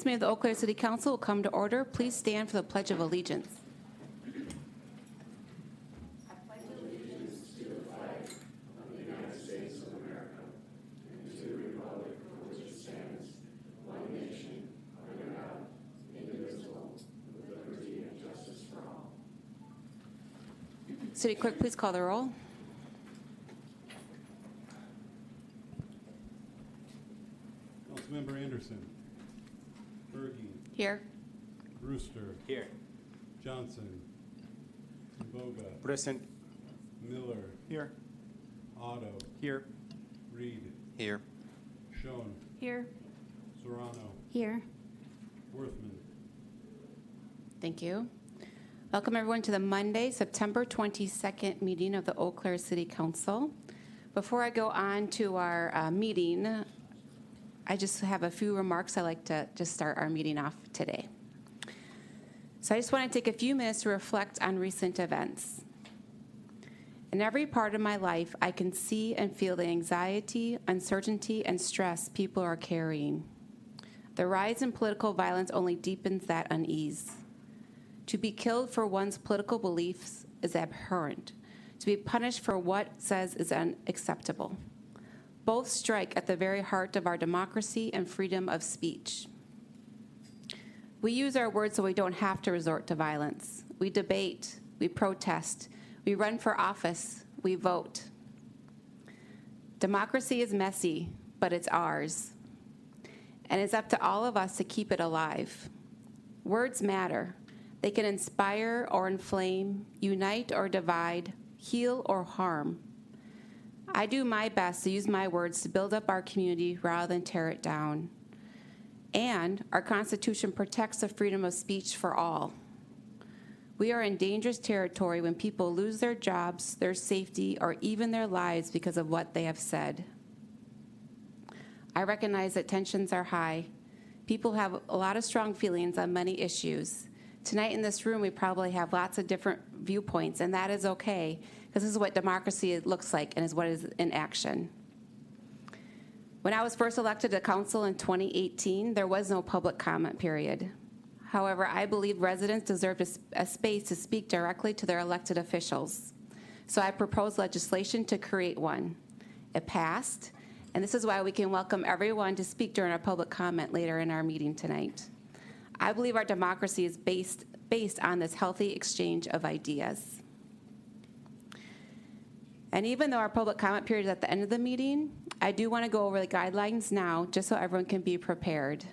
This meeting of the Eau Claire City Council will come to order. Please stand for the Pledge of Allegiance. City Clerk, please call the roll. Councilmember Anderson. Berge. Here. Brewster. Here. Johnson. Boga. Present. Miller. Here. Otto. Here. Reed. Here. Schoen. Here. Serrano. Here. Worthman. Thank you. Welcome everyone to the Monday, September 22nd meeting of the Eau Claire City Council. Before I go on to our meeting, I just have a few remarks I'd like to just start our meeting off today. So I just want to take a few minutes to reflect on recent events. In every part of my life, I can see and feel the anxiety, uncertainty, and stress people are carrying. The rise in political violence only deepens that unease. To be killed for one's political beliefs is abhorrent. To be punished for what says is unacceptable. Both strike at the very heart of our democracy and freedom of speech. We use our words so we don't have to resort to violence. We debate, we protest, we run for office, we vote. Democracy is messy, but it's ours. And it's up to all of us to keep it alive. Words matter. They can inspire or inflame, unite or divide, heal or harm. I do my best to use my words to build up our community rather than tear it down. And our Constitution protects the freedom of speech for all. We are in dangerous territory when people lose their jobs, their safety, or even their lives because of what they have said. I recognize that tensions are high. People have a lot of strong feelings on many issues. Tonight in this room, we probably have lots of different viewpoints, and that is okay, because this is what democracy looks like and is what is in action. When I was first elected to council in 2018, there was no public comment period. However, I believe residents deserve a space to speak directly to their elected officials. So I proposed legislation to create one. It passed, and this is why we can welcome everyone to speak during our public comment later in our meeting tonight. I believe our democracy is based on this healthy exchange of ideas. And even though our public comment period is at the end of the meeting, I do want to go over the guidelines now just so everyone can be prepared.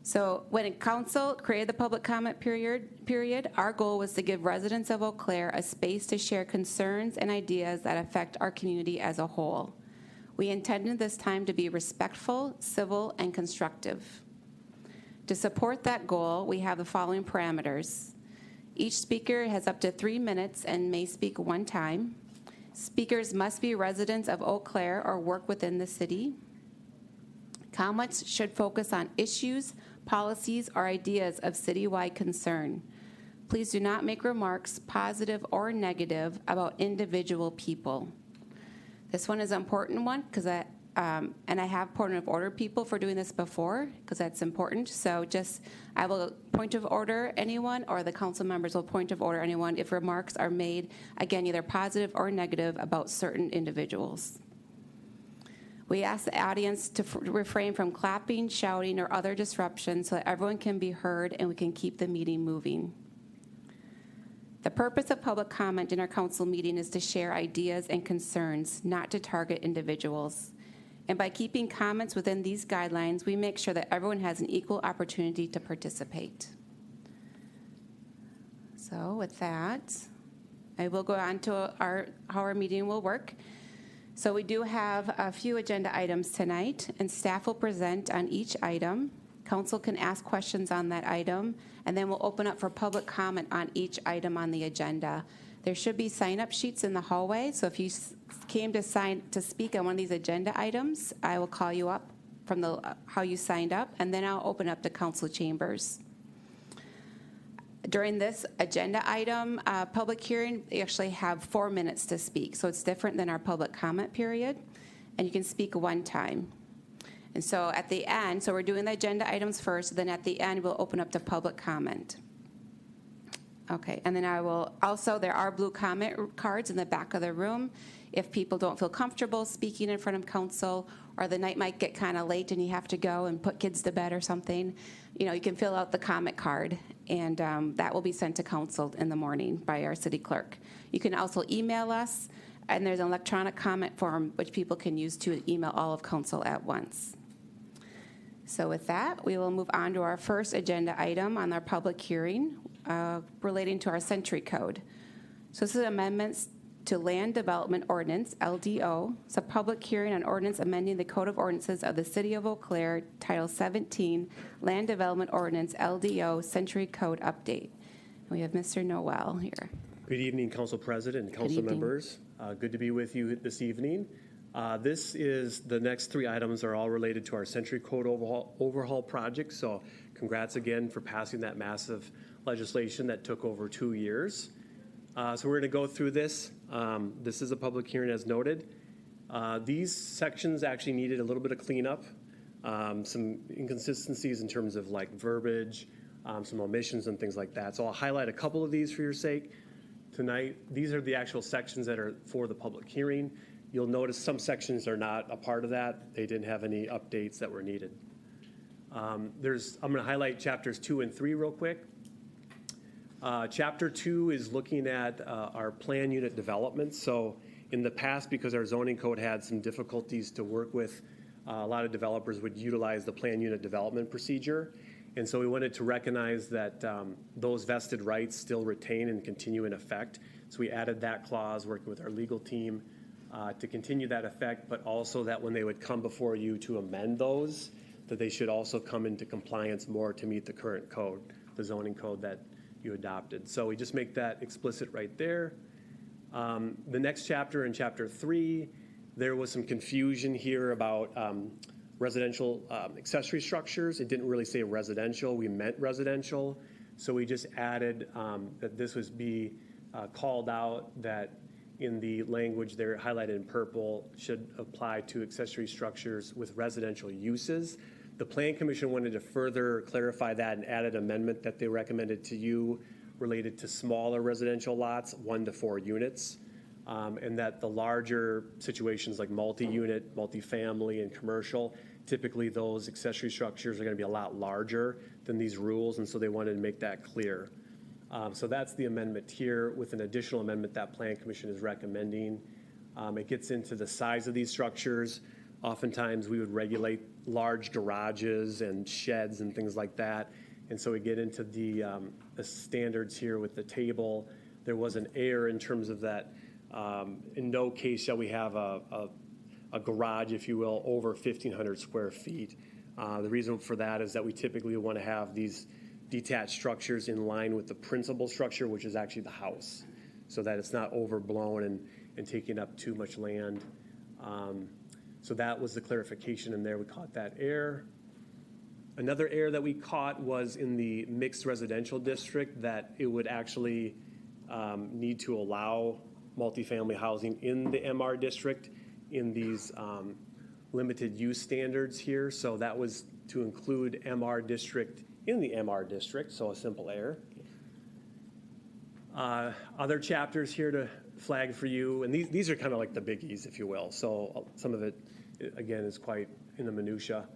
So when council created the public comment period, our goal was to give residents of Eau Claire a space to share concerns and ideas that affect our community as a whole. We intended this time to be respectful, civil, and constructive. To support that goal, we have the following parameters. Each speaker has up to 3 minutes and may speak one time. Speakers must be residents of Eau Claire or work within the city. Comments should focus on issues, policies, or ideas of citywide concern. Please do not make remarks, positive or negative, about individual people. This one is an important one because and I have point of order people for doing this before because that's important. So I will point of order anyone, or the council members will point of order anyone if remarks are made, again, either positive or negative about certain individuals. We ask the audience to refrain from clapping, shouting, or other disruptions so that everyone can be heard and we can keep the meeting moving. The purpose of public comment in our council meeting is to share ideas and concerns, not to target individuals. And by keeping comments within these guidelines, we make sure that everyone has an equal opportunity to participate. So with that, I will go on to how our meeting will work. So we do have a few agenda items tonight, and staff will present on each item. Council can ask questions on that item, and then we'll open up for public comment on each item on the agenda. There should be sign-up sheets in the hallway, so if you came to speak on one of these agenda items, I will call you up from how you signed up, and then I'll open up the council chambers. During this agenda item public hearing, you actually have 4 minutes to speak, so it's different than our public comment period, and you can speak one time. And so at the end, so we're doing the agenda items first, then at the end, we'll open up to public comment. Okay, and then I will, also, there are blue comment cards in the back of the room. If people don't feel comfortable speaking in front of council, or the night might get kind of late and you have to go and put kids to bed or something, you can fill out the comment card, and that will be sent to council in the morning by our city clerk. You can also email us, and there's an electronic comment form which people can use to email all of council at once. So with that, we will move on to our first agenda item on our public hearing relating to our Century Code. So this is amendments to Land Development Ordinance, LDO. It's a public hearing on ordinance amending the Code of Ordinances of the City of Eau Claire, Title 17, Land Development Ordinance, LDO, Century Code Update. We have Mr. Noel here. Good evening, Council President and Council evening. members. Good to be with you this evening. The next three items are all related to our Century Code overhaul project. So congrats again for passing that massive legislation that took over 2 years. So we're going to go through this. This is a public hearing as noted. These sections actually needed a little bit of cleanup, some inconsistencies in terms of like verbiage, some omissions and things like that. So I'll highlight a couple of these for your sake tonight. These are the actual sections that are for the public hearing. You'll notice some sections are not a part of that. They didn't have any updates that were needed. I'm going to highlight chapters 2 and 3 real quick. Chapter 2 is looking at our plan unit development. So in the past, because our zoning code had some difficulties to work with, a lot of developers would utilize the plan unit development procedure. And so we wanted to recognize that those vested rights still retain and continue in effect. So we added that clause, working with our legal team to continue that effect, but also that when they would come before you to amend those, that they should also come into compliance more to meet the current code, the zoning code that you adopted. So we just make that explicit right there. The next chapter, in chapter 3, there was some confusion here about residential accessory structures. It didn't really say residential. We meant residential. So we just added that this was be called out, that in the language there highlighted in purple should apply to accessory structures with residential uses. The Plan Commission wanted to further clarify that and added an amendment that they recommended to you related to smaller residential lots, 1 to 4 units, and that the larger situations like multi-unit, multifamily, and commercial, typically those accessory structures are going to be a lot larger than these rules, and so they wanted to make that clear. So that's the amendment here, with an additional amendment that Plan Commission is recommending. It gets into the size of these structures. Oftentimes we would regulate large garages and sheds and things like that. And so we get into the standards here with the table. There was an error in terms of that. In no case shall we have a garage, if you will, over 1,500 square feet. The reason for that is that we typically want to have these detached structures in line with the principal structure, which is actually the house, so that it's not overblown and taking up too much land. So that was the clarification in there. We caught that error. Another error that we caught was in the mixed residential district, that it would actually need to allow multifamily housing in the MR district in these limited use standards here. So that was to include MR district in the MR district, so a simple error. Other chapters here to flag for you, and these are kind of like the biggies, if you will. So some of it, again, is quite in the minutia.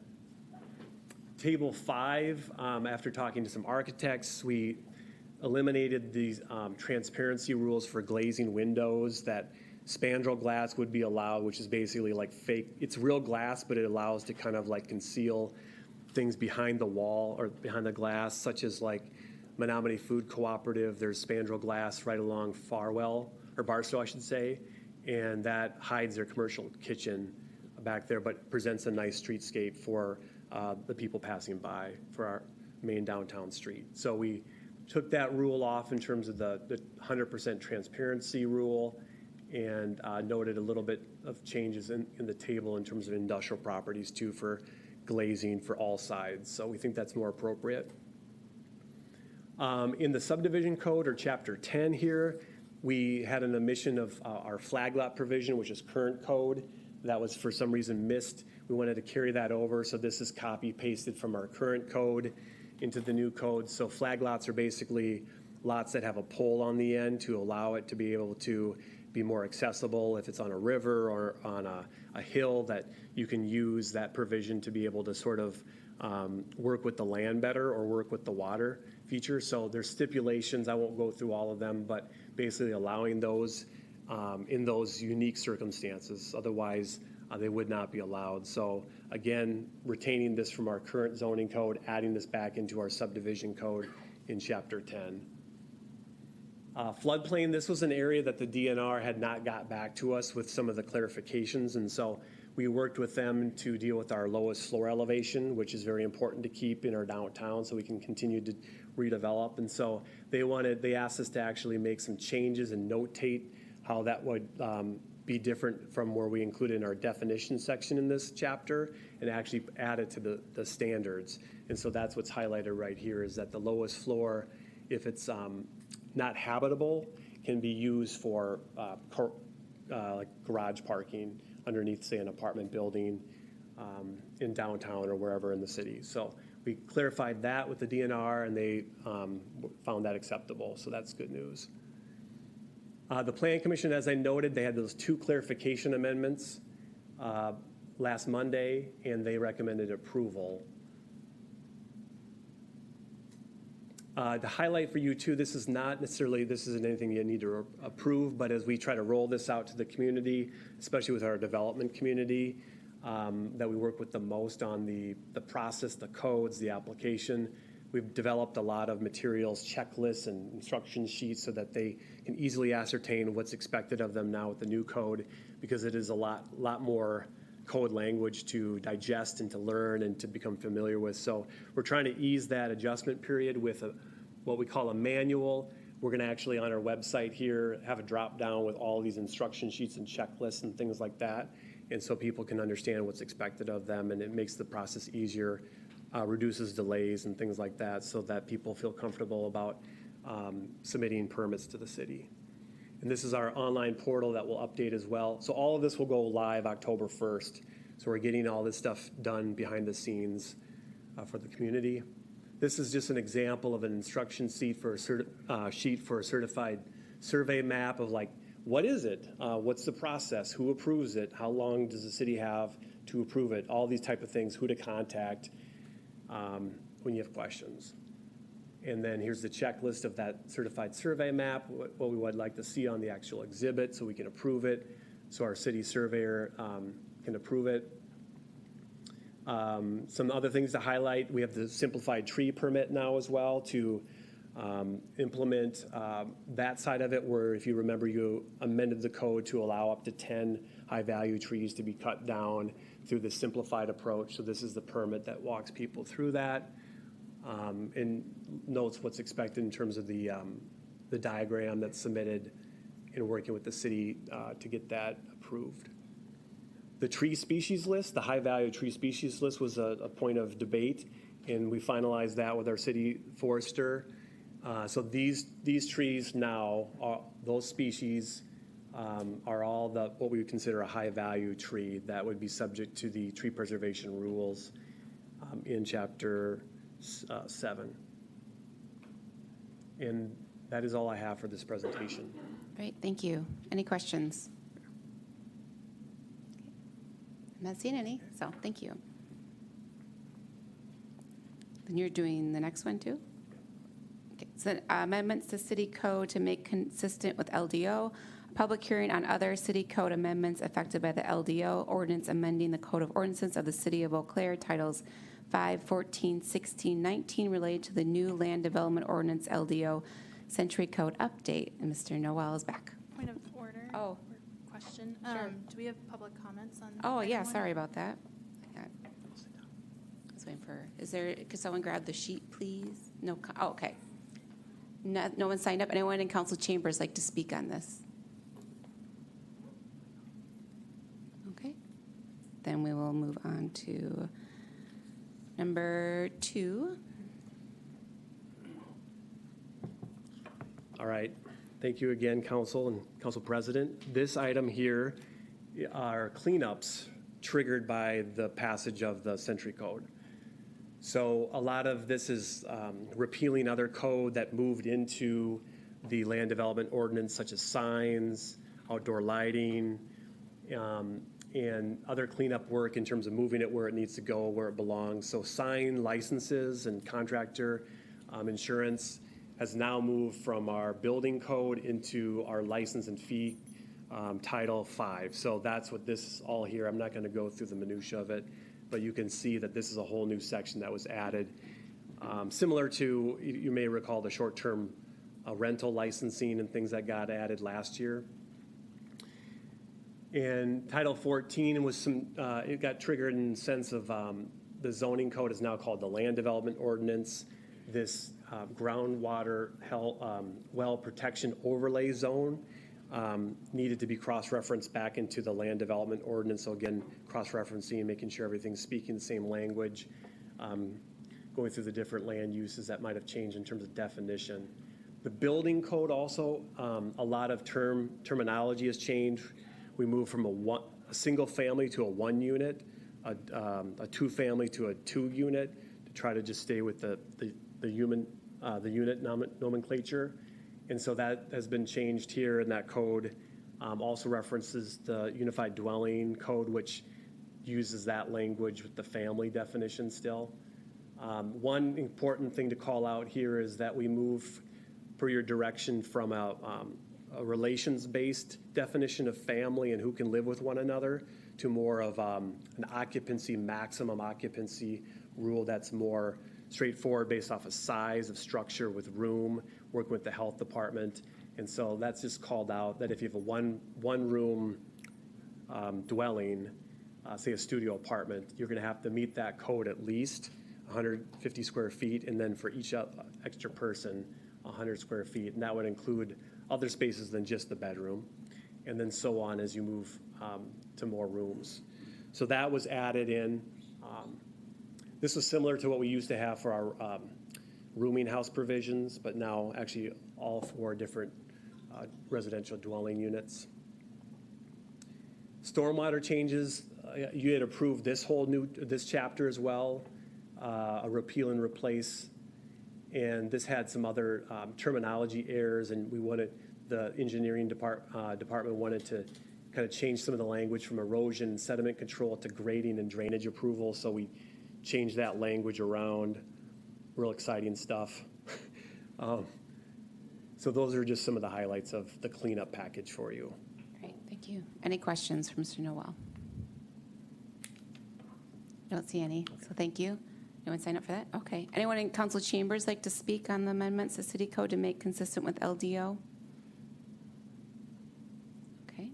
Table 5, after talking to some architects, we eliminated these transparency rules for glazing windows, that spandrel glass would be allowed, which is basically like fake. It's real glass, but it allows to kind of like conceal things behind the wall or behind the glass, such as like Menominee Food Cooperative. There's spandrel glass right along Farwell, or Barstow, I should say, and that hides their commercial kitchen back there, but presents a nice streetscape for the people passing by for our main downtown street. So we took that rule off in terms of the 100% transparency rule, and noted a little bit of changes in the table in terms of industrial properties too, for glazing for all sides. So we think that's more appropriate. In the subdivision code, or chapter 10 here, we had an omission of our flag lot provision, which is current code. that was for some reason missed. We wanted to carry that over, so this is copy pasted from our current code into the new code. So flag lots are basically lots that have a pole on the end to allow it to be able to be more accessible if it's on a river or on a hill, that you can use that provision to be able to sort of work with the land better or work with the water feature. So there's stipulations, I won't go through all of them, but basically allowing those in those unique circumstances. Otherwise, they would not be allowed. So again, retaining this from our current zoning code, adding this back into our subdivision code in Chapter 10. Floodplain, this was an area that the DNR had not got back to us with some of the clarifications, and so we worked with them to deal with our lowest floor elevation, which is very important to keep in our downtown so we can continue to redevelop. And so they asked us to actually make some changes and notate how that would be different from where we included in our definition section in this chapter, and actually add it to the standards. And so that's what's highlighted right here, is that the lowest floor, if it's not habitable, can be used for like garage parking underneath, say, an apartment building in downtown or wherever in the city. So we clarified that with the DNR, and they found that acceptable. So that's good news. The Plan Commission, as I noted, they had those 2 clarification amendments last Monday, and they recommended approval. To highlight for you too, this isn't anything you need to approve, but as we try to roll this out to the community, especially with our development community, that we work with the most on the process, the codes, the application, we've developed a lot of materials, checklists, and instruction sheets so that they can easily ascertain what's expected of them now with the new code, because it is a lot more code language to digest and to learn and to become familiar with. So we're trying to ease that adjustment period with what we call a manual. We're going to actually, on our website here, have a drop down with all these instruction sheets and checklists and things like that, and so people can understand what's expected of them, and it makes the process easier, reduces delays and things like that, so that people feel comfortable about submitting permits to the city. And this is our online portal that will update as well. So all of this will go live October 1st. So we're getting all this stuff done behind the scenes for the community. This is just an example of an instruction sheet for a certified survey map of, like, what is it? What's the process? Who approves it? How long does the city have to approve it? All these type of things, who to contact when you have questions. And then here's the checklist of that certified survey map, what we would like to see on the actual exhibit so we can approve it, so our city surveyor can approve it. Some other things to highlight, we have the simplified tree permit now as well to implement that side of it, where, if you remember, you amended the code to allow up to 10 high-value trees to be cut down through the simplified approach. So this is the permit that walks people through that. And notes what's expected in terms of the diagram that's submitted, and working with the city to get that approved. The tree species list, the high-value tree species list, was a point of debate, and we finalized that with our city forester. So these trees now, those species are all what we would consider a high-value tree that would be subject to the tree preservation rules in Chapter 7. And that is all I have for this presentation. Great, thank you. Any questions? I'm not seeing any, so thank you. Then you're doing the next one too? Okay, so amendments to city code to make consistent with LDO. Public hearing on other city code amendments affected by the LDO ordinance, amending the Code of Ordinances of the City of Eau Claire, titles 5, 14, 16, 19, related to the new land development ordinance LDO Century Code update. And Mr. Noel is back. Point of order. Oh. Or question. Sure. Do we have public comments on? Oh, yeah, item one? sorry about that. I was waiting for, could someone grab the sheet, please? No, oh, okay. No one signed up. Anyone in council chambers like to speak on this? Okay. Then we will move on to number 2. All right. Thank you again, Council and Council President. This item here are cleanups triggered by the passage of the Century Code. So a lot of this is repealing other code that moved into the land development ordinance, such as signs, outdoor lighting, and other cleanup work in terms of moving it where it needs to go, where it belongs. So sign licenses and contractor insurance has now moved from our building code into our license and fee Title 5. So that's what this is all here. I'm not going to go through the minutia of it, but you can see that this is a whole new section that was added. Similar to, you may recall, the short-term rental licensing and things that got added last year. And Title 14 was it got triggered in the sense of the zoning code is now called the Land Development Ordinance. This groundwater well protection overlay zone needed to be cross-referenced back into the Land Development Ordinance. So again, cross-referencing, making sure everything's speaking the same language, going through the different land uses that might have changed in terms of definition. The building code also, a lot of terminology has changed. We moved from a single family to a 1 unit, a 2 family to a 2 unit, to try to just stay with the unit nomenclature. And so that has been changed here, and that code also references the Unified Dwelling Code, which uses that language with the family definition still. One important thing to call out here is that we move, per your direction, from a relations-based definition of family and who can live with one another to more of an maximum occupancy rule that's more straightforward based off of size of structure with room, working with the health department. And so that's just called out that if you have a one-room dwelling, say a studio apartment, you're going to have to meet that code at least 150 square feet, and then for each extra person, 100 square feet. And that would include other spaces than just the bedroom, and then so on as you move to more rooms. So that was added in. This was similar to what we used to have for our rooming house provisions, but now actually all 4 different residential dwelling units. Stormwater changes, you had approved this chapter as well, a repeal and replace. And this had some other terminology errors, and the engineering department wanted to kind of change some of the language from erosion and sediment control to grading and drainage approval. So we changed that language around. Real exciting stuff. So those are just some of the highlights of the cleanup package for you. Great, thank you. Any questions for Mr. Noel? I don't see any, so thank you. Anyone sign up for that? Okay. Anyone in council chambers like to speak on the amendments to city code to make consistent with LDO? Okay.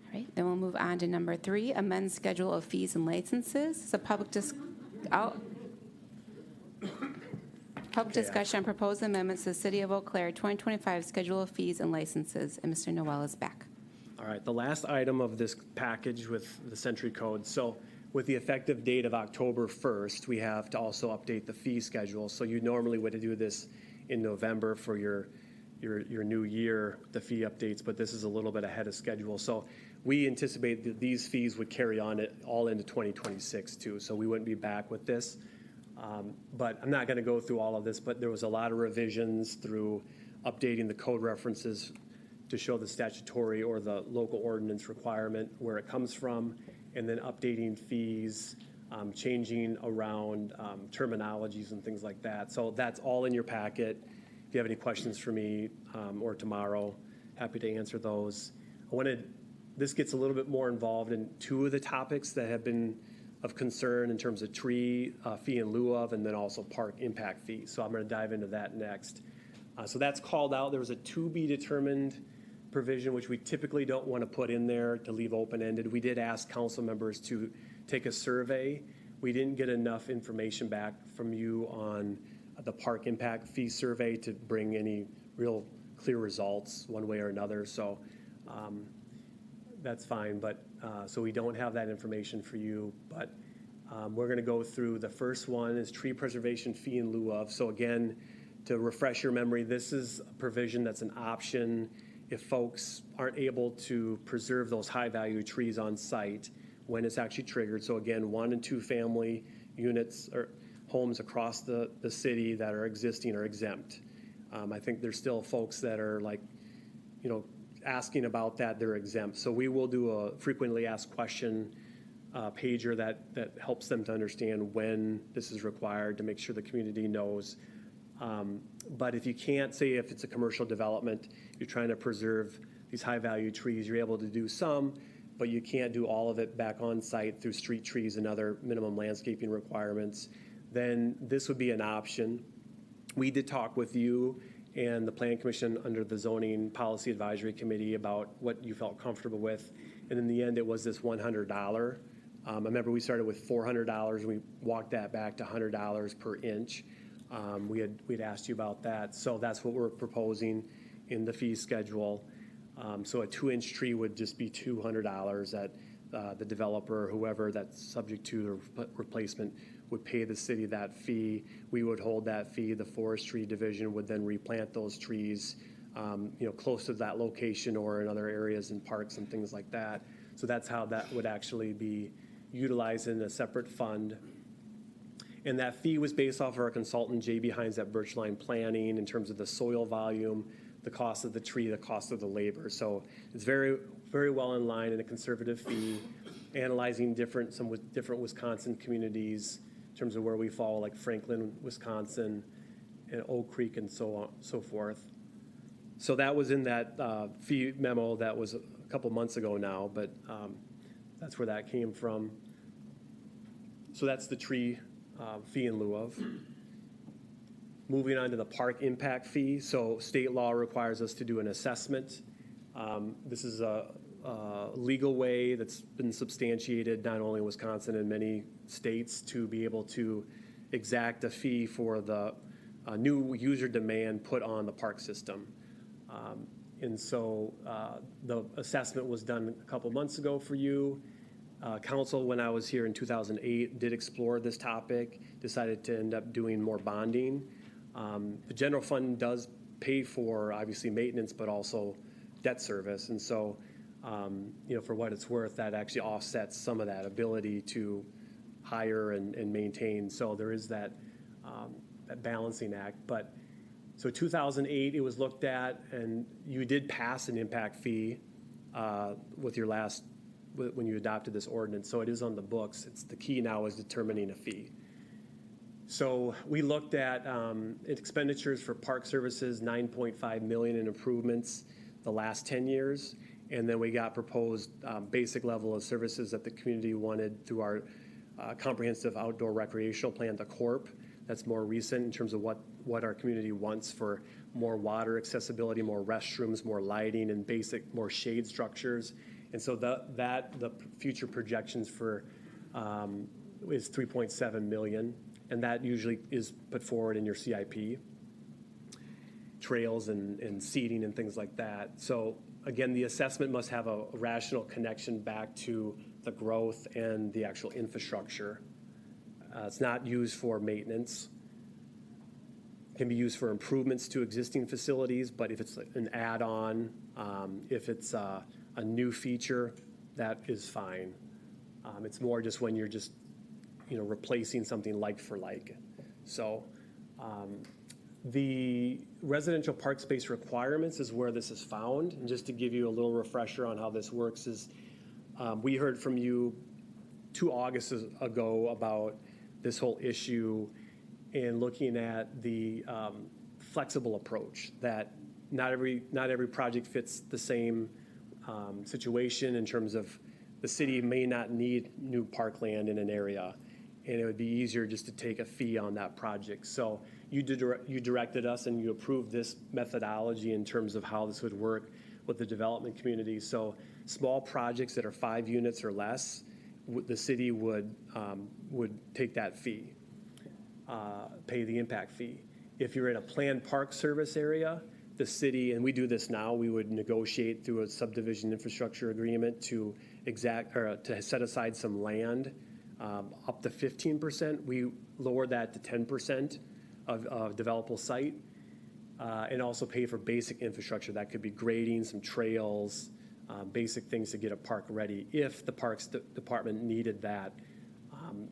All right, then we'll move on to number 3, amend schedule of fees and licenses. It's a public discussion on proposed amendments to the City of Eau Claire 2025 schedule of fees and licenses. And Mr. Noel is back. All right, the last item of this package with the Century Code. So with the effective date of October 1st, we have to also update the fee schedule. So you normally would do this in November for your new year, the fee updates, but this is a little bit ahead of schedule. So we anticipate that these fees would carry on all into 2026 too. So we wouldn't be back with this. But I'm not going to go through all of this, but there was a lot of revisions through updating the code references to show the statutory or the local ordinance requirement where it comes from, and then updating fees, changing around terminologies and things like that. So that's all in your packet. If you have any questions for me or tomorrow, happy to answer those. This gets a little bit more involved in 2 of the topics that have been of concern in terms of tree fee in lieu of, and then also park impact fee. So I'm going to dive into that next. So that's called out. There was a to be determined provision, which we typically don't want to put in there to leave open-ended. We did ask council members to take a survey. We didn't get enough information back from you on the park impact fee survey to bring any real clear results one way or another. So that's fine, but so we don't have that information for you, but we're going to go through. The first one is tree preservation fee in lieu of. So again, to refresh your memory, this is a provision that's an option if folks aren't able to preserve those high-value trees on site when it's actually triggered. So again, 1 and 2 family units or homes across the city that are existing are exempt. I think there's still folks that are like, asking about that, they're exempt. So we will do a frequently asked question pager that helps them to understand when this is required to make sure the community knows. But if you can't, say if it's a commercial development, you're trying to preserve these high-value trees, you're able to do some, but you can't do all of it back on site through street trees and other minimum landscaping requirements, then this would be an option. We did talk with you and the Plan Commission under the Zoning Policy Advisory Committee about what you felt comfortable with. And in the end, it was this $100. I remember we started with $400, and we walked that back to $100 per inch. We'd asked you about that. So that's what we're proposing in the fee schedule. So a 2-inch tree would just be $200 that the developer, whoever that's subject to the replacement, would pay the city that fee. We would hold that fee. The forestry division would then replant those trees, close to that location or in other areas and parks and things like that. So that's how that would actually be utilized in a separate fund. And that fee was based off of our consultant, J.B. Hines at Birchline Planning, in terms of the soil volume, the cost of the tree, the cost of the labor. So it's very, very well in line in a conservative fee, analyzing some different Wisconsin communities in terms of where we fall, like Franklin, Wisconsin, and Oak Creek, and so on, so forth. So that was in that fee memo that was a couple months ago now, but that's where that came from. So that's the tree fee in lieu of. Moving on to the park impact fee. So state law requires us to do an assessment. This is a legal way that's been substantiated not only in Wisconsin and many states to be able to exact a fee for the new user demand put on the park system. And so the assessment was done a couple months ago for you. Council, when I was here in 2008, did explore this topic, decided to end up doing more bonding. The general fund does pay for, obviously, maintenance, but also debt service. And so, for what it's worth, that actually offsets some of that ability to hire and maintain. So there is that balancing act. But so 2008, it was looked at, and you did pass an impact fee with your last, when you adopted this ordinance. So it is on the books. It's the key now is determining a fee. So we looked at expenditures for park services, $9.5 million in improvements the last 10 years. And then we got proposed basic level of services that the community wanted through our comprehensive outdoor recreational plan, the CORP. That's more recent in terms of what our community wants for more water accessibility, more restrooms, more lighting, and basic, more shade structures. And so the future projections for is $3.7 million. And that usually is put forward in your CIP, trails and seating and things like that. So again, the assessment must have a rational connection back to the growth and the actual infrastructure. It's not used for maintenance. It can be used for improvements to existing facilities, but if it's an add-on, if it's a new feature, that is fine. It's more just when you're just replacing something like for like. So the residential park space requirements is where this is found. And just to give you a little refresher on how this works is we heard from you 2 Augusts ago about this whole issue and looking at the flexible approach that not every project fits the same situation in terms of the city may not need new parkland in an area, and it would be easier just to take a fee on that project. So you directed us and you approved this methodology in terms of how this would work with the development community. So small projects that are 5 units or less, the city would take that fee, pay the impact fee. If you're in a planned park service area, the city, and we do this now, we would negotiate through a subdivision infrastructure agreement to set aside some land up to 15%. We lowered that to 10% of developable site. and also pay for basic infrastructure. That could be grading, some trails, basic things to get a park ready if the Parks Department needed that,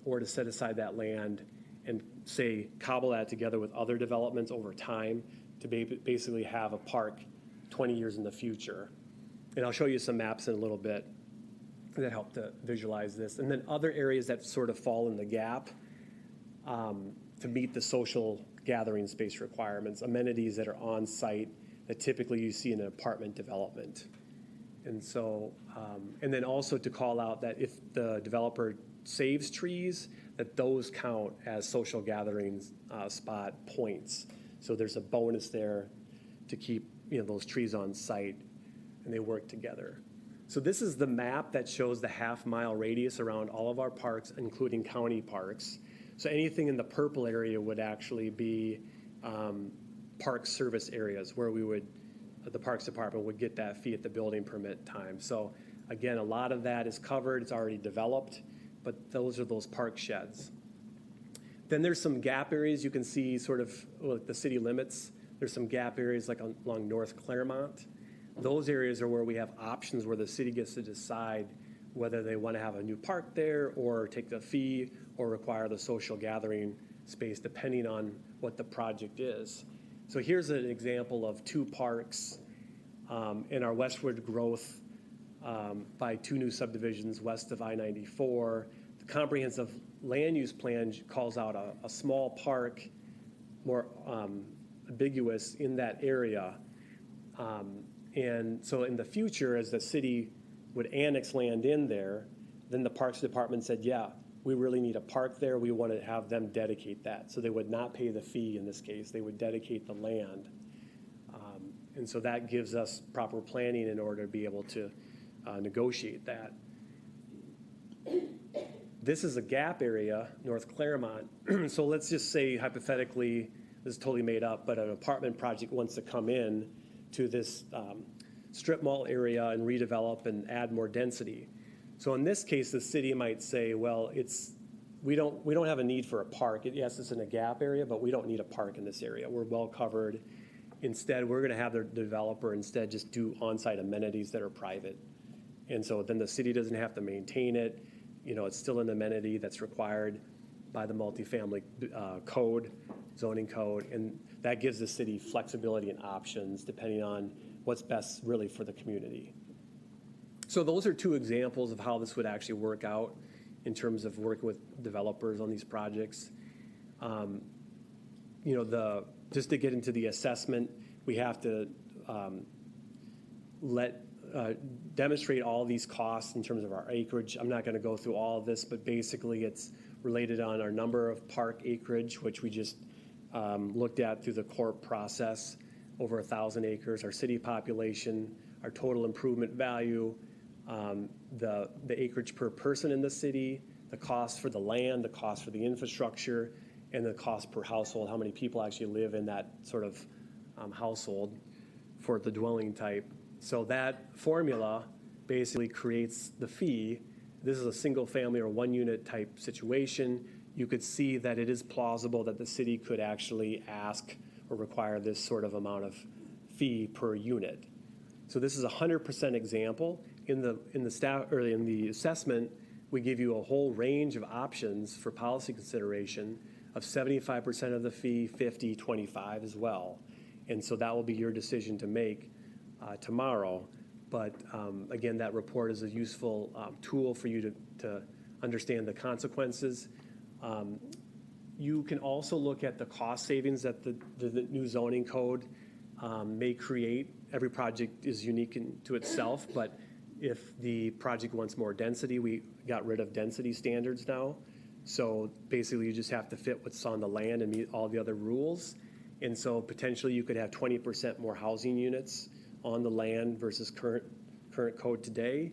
or to set aside that land and say cobble that together with other developments over time to basically have a park 20 years in the future. And I'll show you some maps in a little bit that help to visualize this. And then other areas that sort of fall in the gap to meet the social gathering space requirements, amenities that are on site that typically you see in an apartment development. And so, and then also to call out that if the developer saves trees, that those count as social gatherings spot points. So there's a bonus there to keep those trees on site, and they work together. So this is the map that shows the half-mile radius around all of our parks, including county parks. So anything in the purple area would actually be park service areas where the Parks Department would get that fee at the building permit time. So again, a lot of that is covered, it's already developed, but those are those park sheds. Then there's some gap areas you can see sort of the city limits. There's some gap areas like along North Claremont. Those areas are where we have options where the city gets to decide whether they want to have a new park there or take the fee or require the social gathering space depending on what the project is. So here's an example of two parks in our westward growth by two new subdivisions west of I-94. The comprehensive land use plan calls out a small park, more ambiguous in that area. And so in the future, as the city would annex land in there, then the Parks Department said, yeah, we really need a park there. We want to have them dedicate that. So they would not pay the fee in this case. They would dedicate the land. And so that gives us proper planning in order to be able to negotiate that. This is a gap area, North Claremont. So let's just say hypothetically, this is totally made up, but an apartment project wants to come in to this strip mall area and redevelop and add more density. So in this case, the city might say, well, we don't have a need for a park. Yes, it's in a gap area, but we don't need a park in this area. We're well covered. Instead, we're going to have the developer instead just do on-site amenities that are private. And so then the city doesn't have to maintain it. It's still an amenity that's required by the multifamily code, zoning code, and that gives the city flexibility and options depending on what's best really for the community. So those are two examples of how this would actually work out in terms of working with developers on these projects. Just to get into the assessment, we have to demonstrate all these costs in terms of our acreage. I'm not going to go through all of this, but basically it's related on our number of park acreage, which we just looked at through the CORP process, over 1,000 acres, our city population, our total improvement value, the acreage per person in the city, the cost for the land, the cost for the infrastructure, and the cost per household, how many people actually live in that sort of household for the dwelling type. So that formula basically creates the fee. This is a single family or one unit type situation. You could see that it is plausible that the city could actually ask or require this sort of amount of fee per unit. So this is a 100% example. In the assessment, we give you a whole range of options for policy consideration of 75% of the fee, 50, 25 as well. And so that will be your decision to make tomorrow. But again, that report is a useful tool for you to understand the consequences. You can also look at the cost savings that the new zoning code may create. Every project is unique to itself, but if the project wants more density, we got rid of density standards now. So basically you just have to fit what's on the land and meet all the other rules. And so potentially you could have 20% more housing units on the land versus current code today.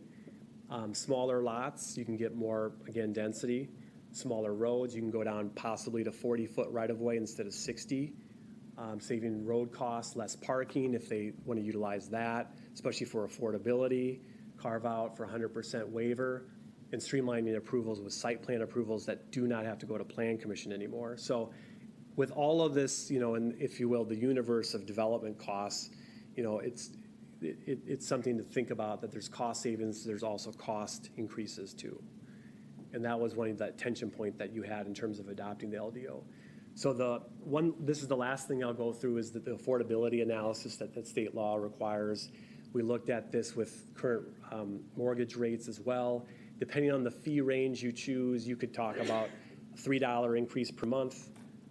Smaller lots, you can get more, again, density. Smaller roads, you can go down possibly to 40-foot right-of-way instead of 60, saving road costs, less parking if they want to utilize that, especially for affordability, carve out for 100% waiver, and streamlining approvals with site plan approvals that do not have to go to Plan Commission anymore. So with all of this, and if you will, the universe of development costs, it's something to think about, that there's cost savings, there's also cost increases too. And that was one of that tension point that you had in terms of adopting the LDO. So this is the last thing I'll go through, is the affordability analysis that state law requires. We looked at this with current mortgage rates as well. Depending on the fee range you choose, you could talk about a $3 increase per month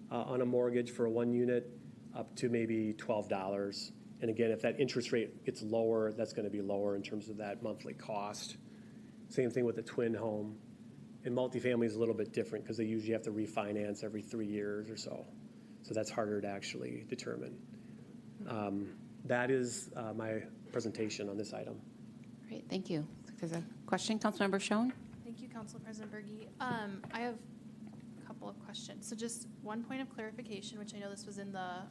on a mortgage for a 1 unit, up to maybe $12. And again, if that interest rate gets lower, that's going to be lower in terms of that monthly cost. Same thing with a twin home. And multifamily is a little bit different because they usually have to refinance every 3 years or so. So that's harder to actually determine. That is my presentation on this item. Great, thank you. There's a question, Councilmember Schoen? Thank you, Council President Berge. I have a couple of questions. So just one point of clarification, which I know this was in the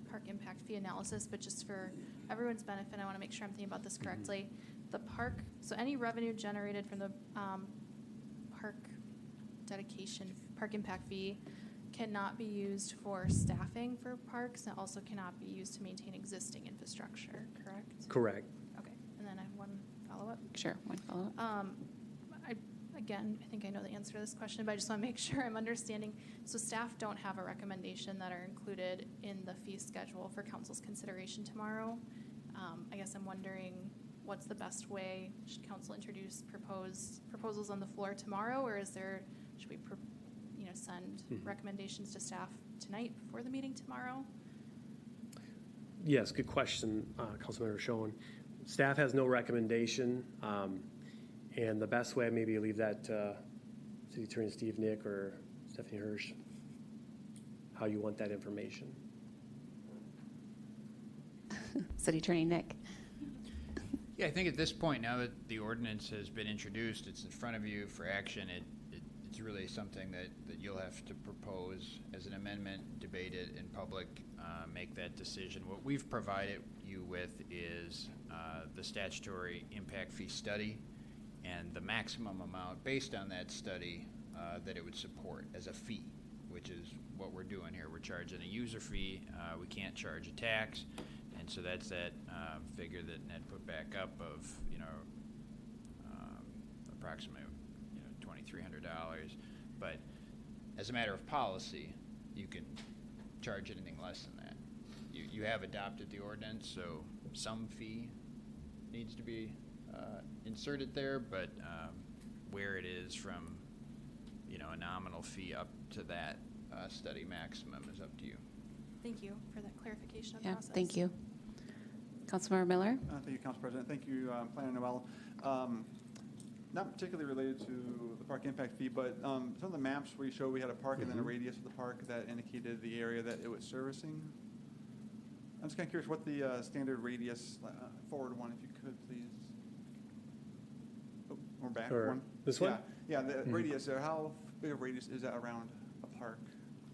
park impact fee analysis, but just for everyone's benefit, I want to make sure I'm thinking about this correctly. The park, so any revenue generated from the park impact fee cannot be used for staffing for parks, and also cannot be used to maintain existing infrastructure, correct? Correct. Okay, and then I have one follow-up. Sure, one follow-up. I think I know the answer to this question, but I just want to make sure I'm understanding. So staff don't have a recommendation that are included in the fee schedule for council's consideration tomorrow. I guess I'm wondering, what's the best way? Should council introduce proposals on the floor tomorrow, or should we send recommendations to staff tonight before the meeting tomorrow? Yes, good question, Councilmember Schoen. Staff has no recommendation, and the best way, maybe leave that to City Attorney Steve Nick or Stephanie Hirsch, how you want that information. City Attorney Nick? Yeah, I think at this point, now that the ordinance has been introduced, it's in front of you for action, it's really something that you'll have to propose as an amendment, debate it in public, make that decision. What we've provided you with is the statutory impact fee study and the maximum amount based on that study that it would support as a fee, which is what we're doing here. We're charging a user fee. We can't charge a tax. And so that's that figure that Ned put back up of, approximately, $2,300. But as a matter of policy, you can charge anything less than that. You have adopted the ordinance, so some fee needs to be inserted there, but where it is from, a nominal fee up to that study maximum is up to you. Thank you for that clarification of the Yeah, process. thank you. Councilmember Miller? Thank you, Council President. Thank you, Planner Noel. Not particularly related to the park impact fee, but some of the maps where you show we had a park and then a radius of the park that indicated the area that it was servicing. I'm just kind of curious what the standard radius, forward one, if you could, please. Oh, or back Or one. this one? Yeah, the radius there. How big a radius is that around a park?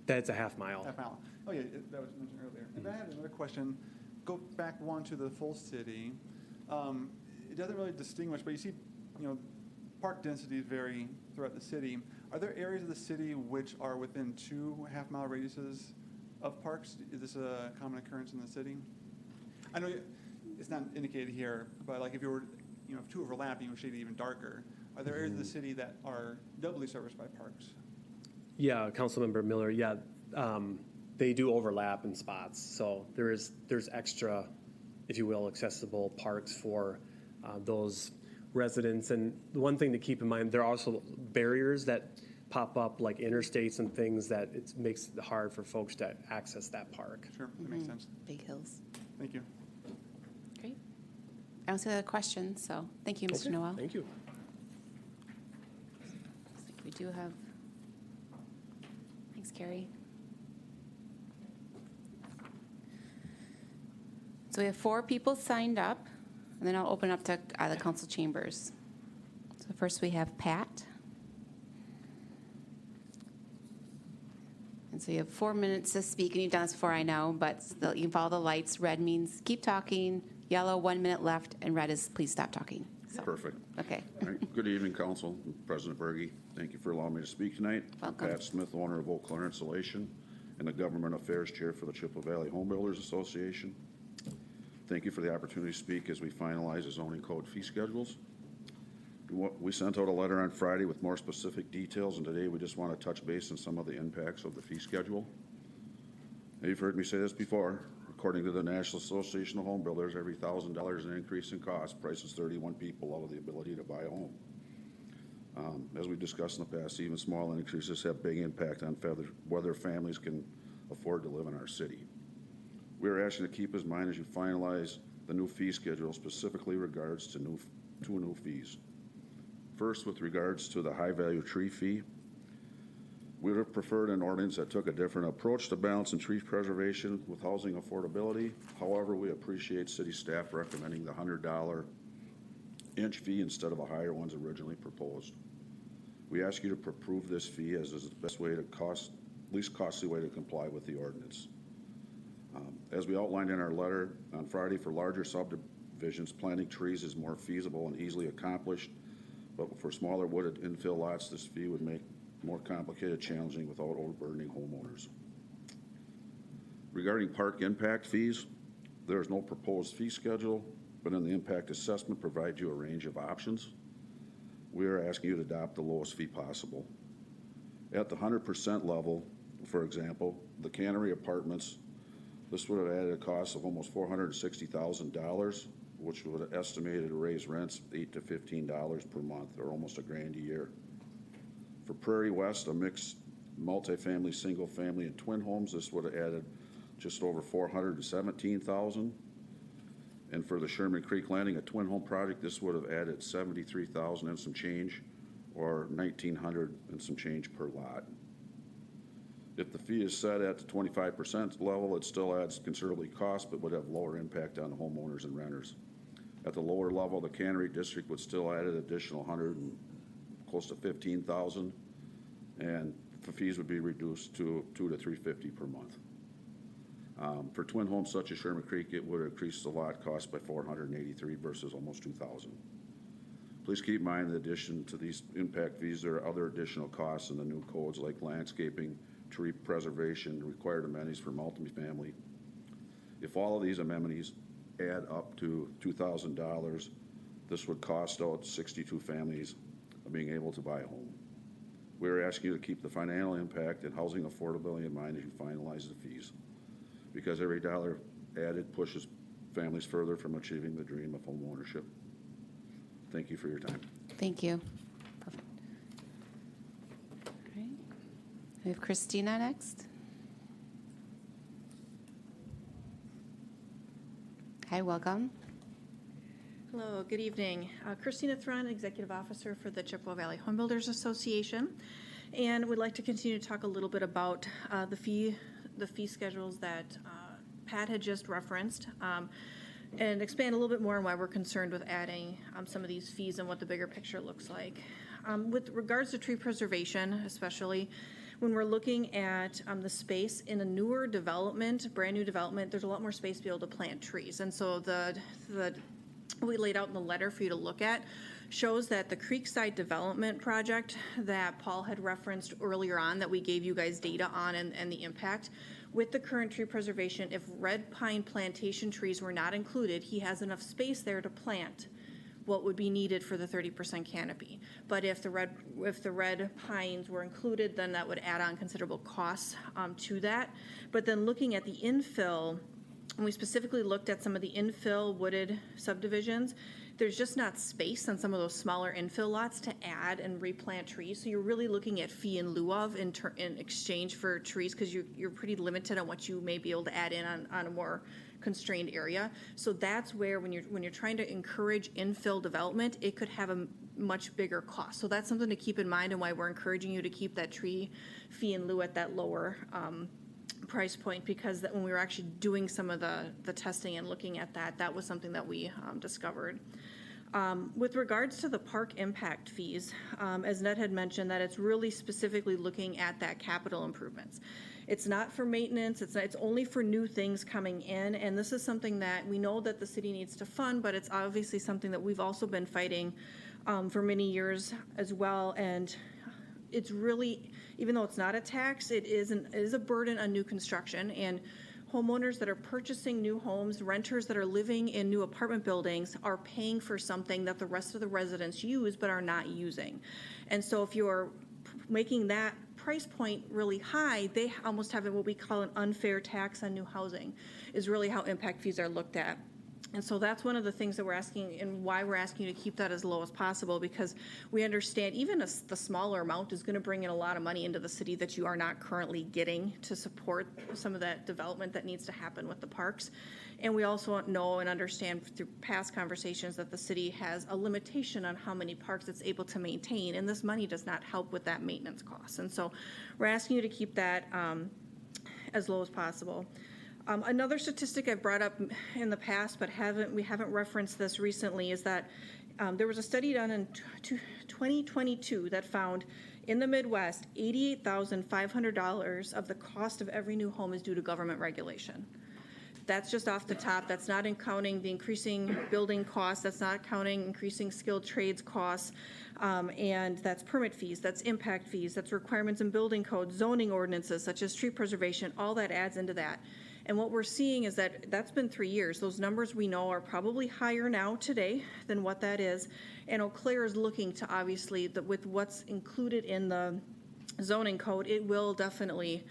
That's a half mile. Half mile. Oh, yeah, that was mentioned earlier. And I had another question. Go back one to the full city. It doesn't really distinguish, but you see, park densities vary throughout the city. Are there areas of the city which are within 2 half-mile radiuses of parks? Is this a common occurrence in the city? I know it's not indicated here, but like if you were, if 2 overlapping, you would shade it even darker. Are there areas of the city that are doubly serviced by parks? Yeah, Councilmember Miller, yeah, they do overlap in spots. So there's extra, if you will, accessible parks for those residents. And the one thing to keep in mind, there are also barriers that pop up, like interstates and things, that it makes it hard for folks to access that park. Sure, that makes sense. Big Hills. Thank you. Great. I don't see other questions, so thank you, Mr. Okay, Noel. Thank you. I think we do have, thanks, Carrie. So we have 4 people signed up, and then I'll open up to the council chambers. So first we have Pat. And so you have 4 minutes to speak, and you've done this before, I know, but you can follow the lights. Red means keep talking, yellow, 1 minute left, and red is please stop talking. So, Perfect. okay. All right. Good evening, Council. President Berge, thank you for allowing me to speak tonight. Welcome. I'm Pat Smith, owner of Eau Claire Insulation and the Government Affairs Chair for the Chippewa Valley Home Builders Association. Thank you for the opportunity to speak as we finalize the zoning code fee schedules. We sent out a letter on Friday with more specific details, and today we just want to touch base on some of the impacts of the fee schedule. Now, you've heard me say this before. According to the National Association of Home Builders, every $1,000 in increase in cost prices 31 people out of the ability to buy a home. As we discussed in the past, even small increases have big impact on whether families can afford to live in our city. We are asking to keep in mind as you finalize the new fee schedule, specifically regards to two new fees. First, with regards to the high-value tree fee, we would have preferred an ordinance that took a different approach to balancing tree preservation with housing affordability. However, we appreciate city staff recommending the $100 inch fee instead of a higher ones originally proposed. We ask you to approve this fee as is the best way to least costly way to comply with the ordinance. As we outlined in our letter on Friday, for larger subdivisions, planting trees is more feasible and easily accomplished. But for smaller wooded infill lots, this fee would make more complicated, challenging without overburdening homeowners. Regarding park impact fees, there is no proposed fee schedule, but in the impact assessment provides you a range of options. We are asking you to adopt the lowest fee possible. At the 100% level, for example, the Cannery Apartments, this would have added a cost of almost $460,000, which would have estimated to raise rents $8 to $15 per month, or almost $1,000 a year. For Prairie West, a mixed multifamily, single family, and twin homes, this would have added just over $417,000. And for the Sherman Creek Landing, a twin home project, this would have added $73,000 and some change, or $1,900 and some change per lot. If the fee is set at the 25% level, it still adds considerably cost, but would have lower impact on the homeowners and renters. At the lower level, the Cannery District would still add an additional 100 and close to $15,000, and the fees would be reduced to $200 to $350 per month. For twin homes such as Sherman Creek, it would increase the lot cost by $483 versus almost $2,000. Please keep in mind, in addition to these impact fees, there are other additional costs in the new codes like landscaping, tree preservation, required amenities for multifamily. If all of these amenities add up to $2,000, this would cost out 62 families of being able to buy a home. We are asking you to keep the financial impact and housing affordability in mind as you finalize the fees, because every dollar added pushes families further from achieving the dream of home ownership. Thank you for your time. Thank you. Perfect. All right. We have Christina next. Hi, welcome. Hello, good evening. Christina Thrun, Executive Officer for the Chippewa Valley Home Builders Association, and would like to continue to talk a little bit about the fee schedules that Pat had just referenced, and expand a little bit more on why we're concerned with adding some of these fees and what the bigger picture looks like. With regards to tree preservation, especially when we're looking at the space in a newer development, brand new development, there's a lot more space to be able to plant trees. And so the we laid out in the letter for you to look at shows that the Creekside development project that Paul had referenced earlier on, that we gave you guys data on and the impact, with the current tree preservation, if red pine plantation trees were not included, he has enough space there to plant what would be needed for the 30% canopy. But if the red pines were included, then that would add on considerable costs to that. But then looking at the infill, and we specifically looked at some of the infill wooded subdivisions, there's just not space on some of those smaller infill lots to add and replant trees. So you're really looking at fee in lieu of in exchange for trees, because you're pretty limited on what you may be able to add in on a more constrained area. So that's where when you're trying to encourage infill development, it could have a much bigger cost. So that's something to keep in mind, and why we're encouraging you to keep that tree fee in lieu at that lower price point, because that when we were actually doing some of the testing and looking at that was something that we discovered. With regards to the park impact fees, as Ned had mentioned, that it's really specifically looking at that capital improvements. It's not for maintenance, it's only for new things coming in, and this is something that we know that the city needs to fund, but it's obviously something that we've also been fighting for many years as well, and it's really, even though it's not a tax, it is a burden on new construction, and homeowners that are purchasing new homes, renters that are living in new apartment buildings are paying for something that the rest of the residents use but are not using. And so if you're making that price point really high, they almost have what we call an unfair tax on new housing, is really how impact fees are looked at. And so that's one of the things that we're asking, and why we're asking you to keep that as low as possible, because we understand even the smaller amount is going to bring in a lot of money into the city that you are not currently getting to support some of that development that needs to happen with the parks. And we also know and understand through past conversations that the city has a limitation on how many parks it's able to maintain, and this money does not help with that maintenance cost. And so we're asking you to keep that as low as possible. Another statistic I've brought up in the past, but we haven't referenced this recently, is that there was a study done in 2022 that found in the Midwest, $88,500 of the cost of every new home is due to government regulation. That's just off the top. That's not counting the increasing building costs. That's not counting increasing skilled trades costs. And that's permit fees, that's impact fees, that's requirements in building codes, zoning ordinances such as tree preservation, all that adds into that. And what we're seeing is that that's been 3 years. Those numbers we know are probably higher now today than what that is. And Eau Claire is looking to, obviously, with what's included in the zoning code, it will definitely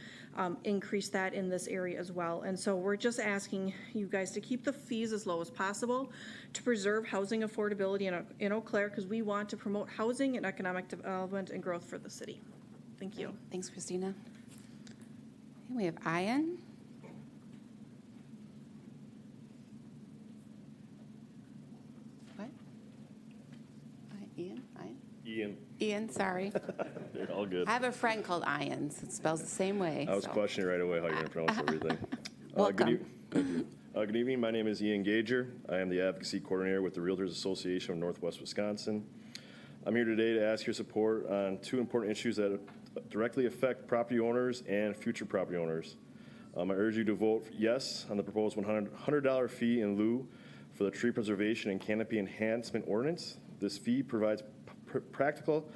increase that in this area as well. And so we're just asking you guys to keep the fees as low as possible to preserve housing affordability in Eau Claire, because we want to promote housing and economic development and growth for the city. Thank you. Thanks, Christina. And we have Ian. What? Ian? Ian, sorry. All good. I have a friend called Ian. So it spells the same way. I was so. questioning right away how you're going to pronounce everything. Welcome. Good evening. My name is Ian Gager. I am the Advocacy Coordinator with the Realtors Association of Northwest Wisconsin. I'm here today to ask your support on two important issues that directly affect property owners and future property owners. I urge you to vote yes on the proposed $100 fee in lieu for the tree preservation and canopy enhancement ordinance. This fee provides practical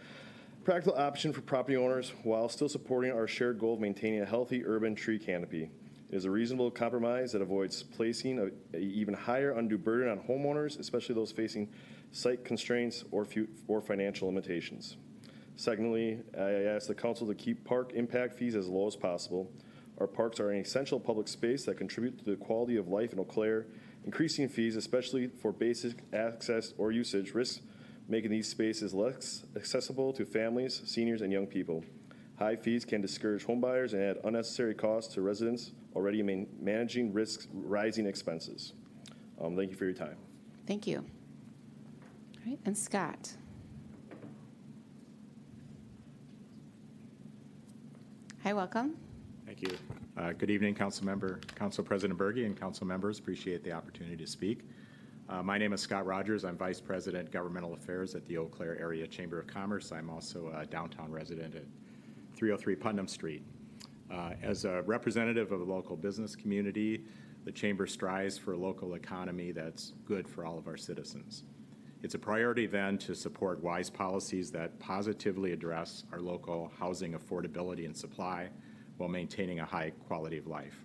option for property owners while still supporting our shared goal of maintaining a healthy urban tree canopy. It is a reasonable compromise that avoids placing an even higher undue burden on homeowners, especially those facing site constraints or financial limitations. Secondly, I ask the council to keep park impact fees as low as possible. Our parks are an essential public space that contribute to the quality of life in Eau Claire. Increasing fees, especially for basic access or usage, risks making these spaces less accessible to families, seniors, and young people. High fees can discourage homebuyers and add unnecessary costs to residents already managing rising expenses. Thank you for your time. Thank you. All right, and Scott. Hi, welcome. Thank you. Good evening, Council President Berge, and council members. Appreciate the opportunity to speak. My name is Scott Rogers. I'm Vice President Governmental Affairs at the Eau Claire Area Chamber of Commerce. I'm also a downtown resident at 303 Putnam Street. As a representative of the local business community, the Chamber strives for a local economy that's good for all of our citizens. It's a priority then to support wise policies that positively address our local housing affordability and supply while maintaining a high quality of life.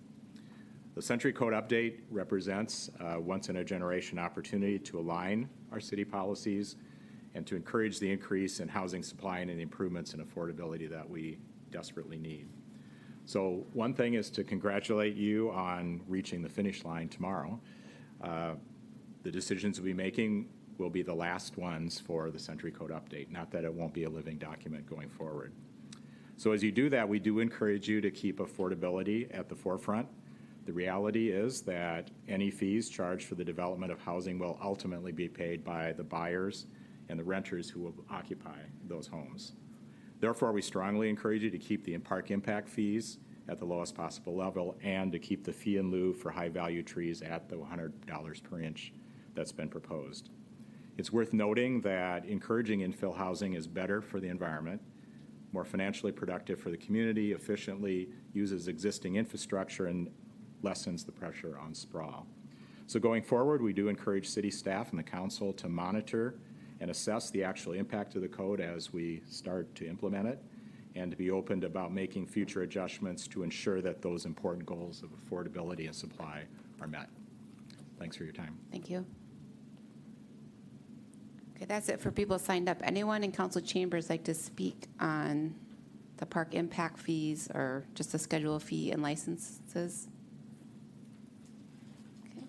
The Century Code update represents a once-in-a-generation opportunity to align our city policies and to encourage the increase in housing supply and the improvements in affordability that we desperately need. So one thing is to congratulate you on reaching the finish line tomorrow. The decisions we'll be making will be the last ones for the Century Code update, not that it won't be a living document going forward. So as you do that, we do encourage you to keep affordability at the forefront. The reality is that any fees charged for the development of housing will ultimately be paid by the buyers and the renters who will occupy those homes. Therefore, we strongly encourage you to keep the park impact fees at the lowest possible level and to keep the fee in lieu for high-value trees at the $100 per inch that's been proposed. It's worth noting that encouraging infill housing is better for the environment, more financially productive for the community, efficiently uses existing infrastructure, and lessens the pressure on sprawl. So going forward, we do encourage city staff and the council to monitor and assess the actual impact of the code as we start to implement it, and to be open about making future adjustments to ensure that those important goals of affordability and supply are met. Thanks for your time. Thank you. Okay, that's it for people signed up. Anyone in council chambers like to speak on the park impact fees or just the schedule of fee and licenses? Okay,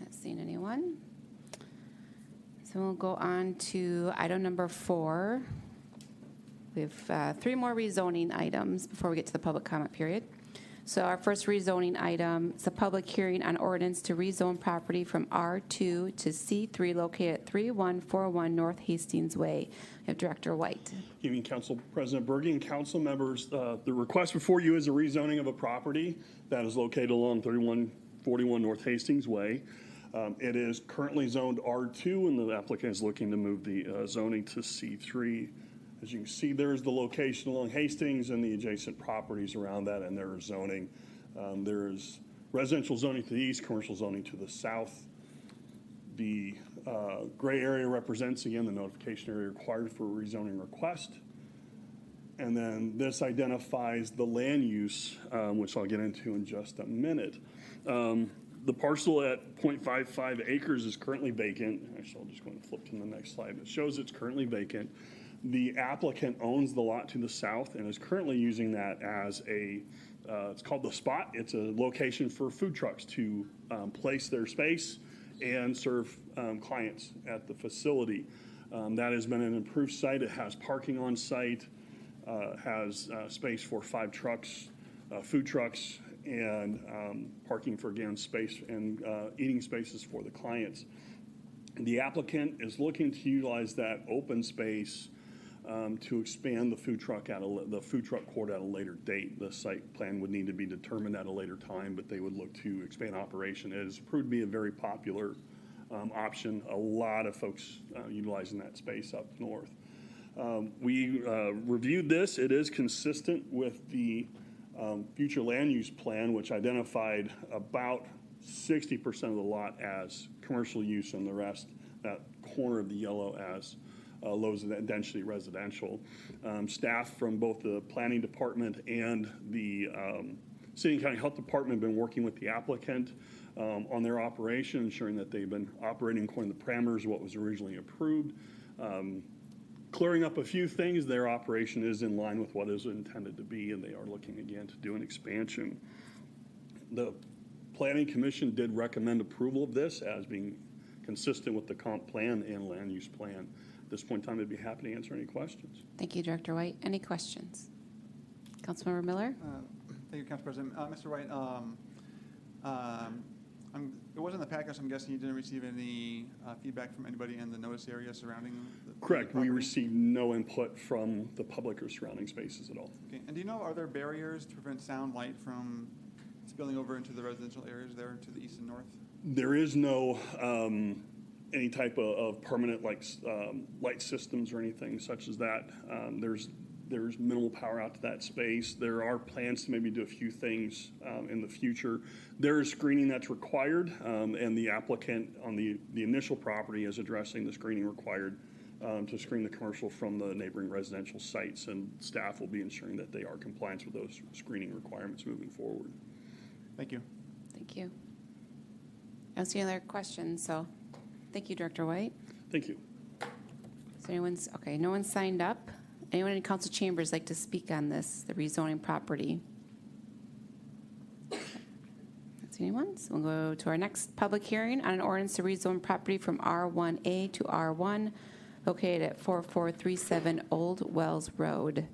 not seeing anyone. So we'll go on to item number 4. We have 3 more rezoning items before we get to the public comment period. So our first rezoning item is a public hearing on ordinance to rezone property from R2 to C3 located at 3141 North Hastings Way. We have Director White. Evening, Council President Berge and council members. The request before you is a rezoning of a property that is located along 3141 North Hastings Way. It is currently zoned R2, and the applicant is looking to move the zoning to C3. As you can see, there's the location along Hastings and the adjacent properties around that and their zoning. There's residential zoning to the east, commercial zoning to the south. The gray area represents, again, the notification area required for a rezoning request. And then this identifies the land use, which I'll get into in just a minute. The parcel at 0.55 acres is currently vacant. Actually, I'll just go and flip to the next slide. It shows it's currently vacant. The applicant owns the lot to the south and is currently using that as a, it's called The Spot. It's a location for food trucks to place their space and serve clients at the facility. That has been an improved site. It has parking on site, has space for 5 trucks, food trucks, and parking for, again, space and eating spaces for the clients. The applicant is looking to utilize that open space to expand the food truck court at a later date. The site plan would need to be determined at a later time, but they would look to expand operation. It has proved to be a very popular option. A lot of folks utilizing that space up north. We reviewed this. It is consistent with the future land use plan, which identified about 60% of the lot as commercial use and the rest, that corner of the yellow, as low density residential. Staff from both the planning department and the City and County Health Department have been working with the applicant on their operation, ensuring that they've been operating according to the parameters of what was originally approved. Clearing up a few things, their operation is in line with what is intended to be, and they are looking again to do an expansion. The Planning Commission did recommend approval of this as being consistent with the comp plan and land use plan. At this point in time, I'd be happy to answer any questions. Thank you, Director White. Any questions? Councilmember Miller? Thank you, Council President. Mr. White, it wasn't in the package, so I'm guessing you didn't receive any feedback from anybody in the notice area surrounding the Correct. We property? received no input from the public or surrounding spaces at all. Okay. And do you know, are there barriers to prevent sound, light from spilling over into the residential areas there to the east and north? There is no any type of permanent light systems or anything such as that. There's minimal power out to that space. There are plans to maybe do a few things in the future. There is screening that's required, and the applicant on the initial property is addressing the screening required to screen the commercial from the neighboring residential sites, and staff will be ensuring that they are compliant with those screening requirements moving forward. Thank you. Thank you. I don't see any other questions, so thank you, Director White. Thank you. So no one signed up. Anyone in council chambers like to speak on this, the rezoning property? Not see anyone, so we'll go to our next public hearing on an ordinance to rezone property from R1A to R1 located at 4437 Old Wells Road.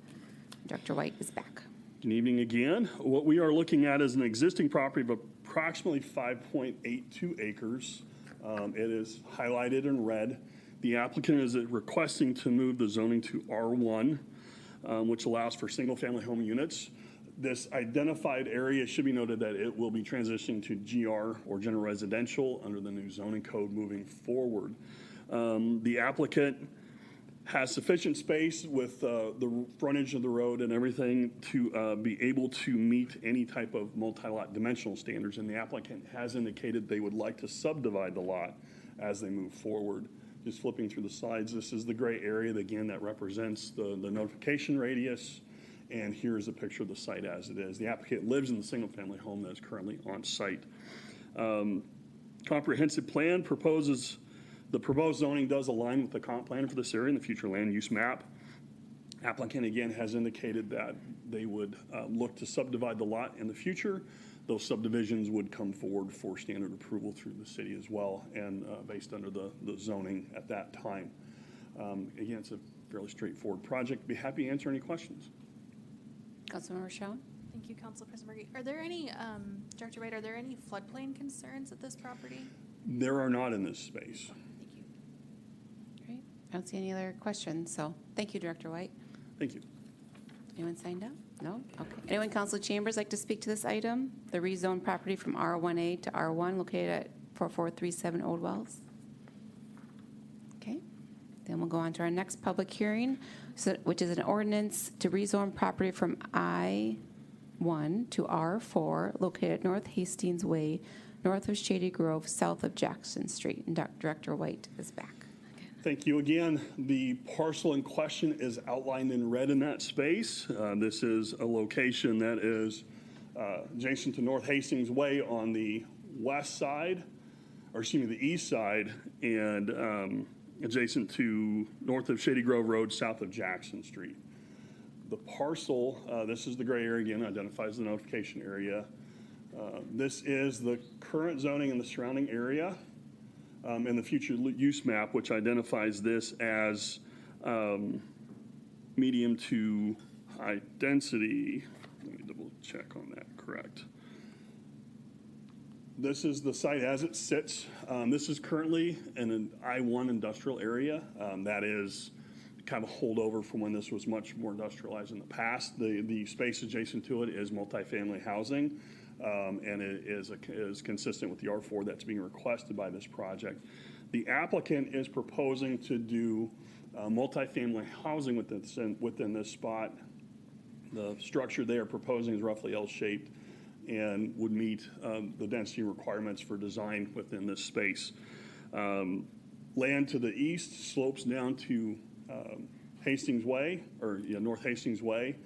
Dr. White is back. Good evening again. What we are looking at is an existing property of approximately 5.82 acres. It is highlighted in red. The applicant is requesting to move the zoning to R1, which allows for single-family home units. This identified area should be noted that it will be transitioning to GR, or general residential, under the new zoning code moving forward. The applicant has sufficient space with the frontage of the road and everything to be able to meet any type of multi-lot dimensional standards, and the applicant has indicated they would like to subdivide the lot as they move forward. Just flipping through the slides, this is the gray area, again, that represents the notification radius. And here's a picture of the site as it is. The applicant lives in the single-family home that is currently on site. Comprehensive plan proposes, the proposed zoning does align with the comp plan for this area and the future land use map. Applicant again has indicated that they would look to subdivide the lot in the future. Those subdivisions would come forward for standard approval through the city as well, and based under the zoning at that time. Again, it's a fairly straightforward project. Be happy to answer any questions. Councilmember Schoen? Thank you, Council President Berge. Are there any, Director Wright, are there any floodplain concerns at this property? There are not in this space. Thank you. Great. I don't see any other questions, so thank you, Director White. Thank you. Anyone signed up? No? Okay. Anyone in council chambers like to speak to this item? The rezoned property from R1A to R1 located at 4437 Old Wells? Okay. Then we'll go on to our next public hearing, which is an ordinance to rezone property from I-1 to R4 located at North Hastings Way, north of Shady Grove, south of Jackson Street. And Director White is back. Thank you again. The parcel in question is outlined in red in that space. This is a location that is adjacent to North Hastings Way on the west side, or excuse me, the east side, and adjacent to north of Shady Grove Road, south of Jackson Street. The parcel, this is the gray area again, identifies the notification area. This is the current zoning in the surrounding area. And the future use map, which identifies this as medium to high density. Let me double check on that, correct. This is the site as it sits. This is currently in an I-1 industrial area. That is kind of a holdover from when this was much more industrialized in the past. The space adjacent to it is multifamily housing. And it is consistent with the R4 that's being requested by this project. The applicant is proposing to do multifamily housing within this spot. The structure they are proposing is roughly L-shaped and would meet the density requirements for design within this space. Land to the east slopes down to Hastings Way, or North Hastings Way.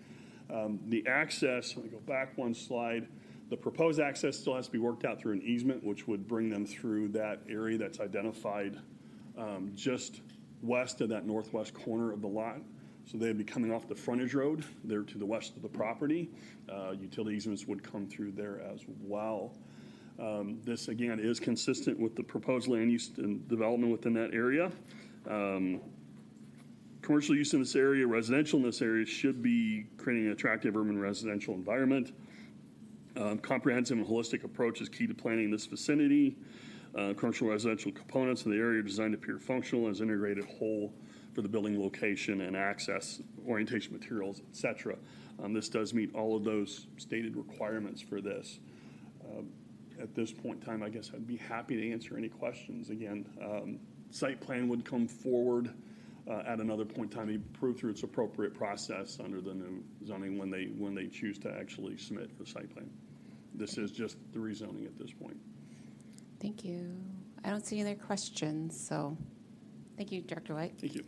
The access, let me go back one slide. The proposed access still has to be worked out through an easement, which would bring them through that area that's identified just west of that northwest corner of the lot. So they'd be coming off the frontage road there to the west of the property. Utility easements would come through there as well. This, again, is consistent with the proposed land use and development within that area. Commercial use in this area, residential in this area should be creating an attractive urban residential environment. Comprehensive and holistic approach is key to planning this vicinity. Commercial residential components of the area are designed to appear functional as integrated whole for the building location and access, orientation materials, et cetera. This does meet all of those stated requirements for this. At this point in time, I guess I'd be happy to answer any questions. Again, site plan would come forward at another point in time, be approved through its appropriate process under the new zoning when they choose to actually submit for the site plan. This is just the rezoning at this point. Thank you. I don't see any other questions, so thank you, Director White. Thank you.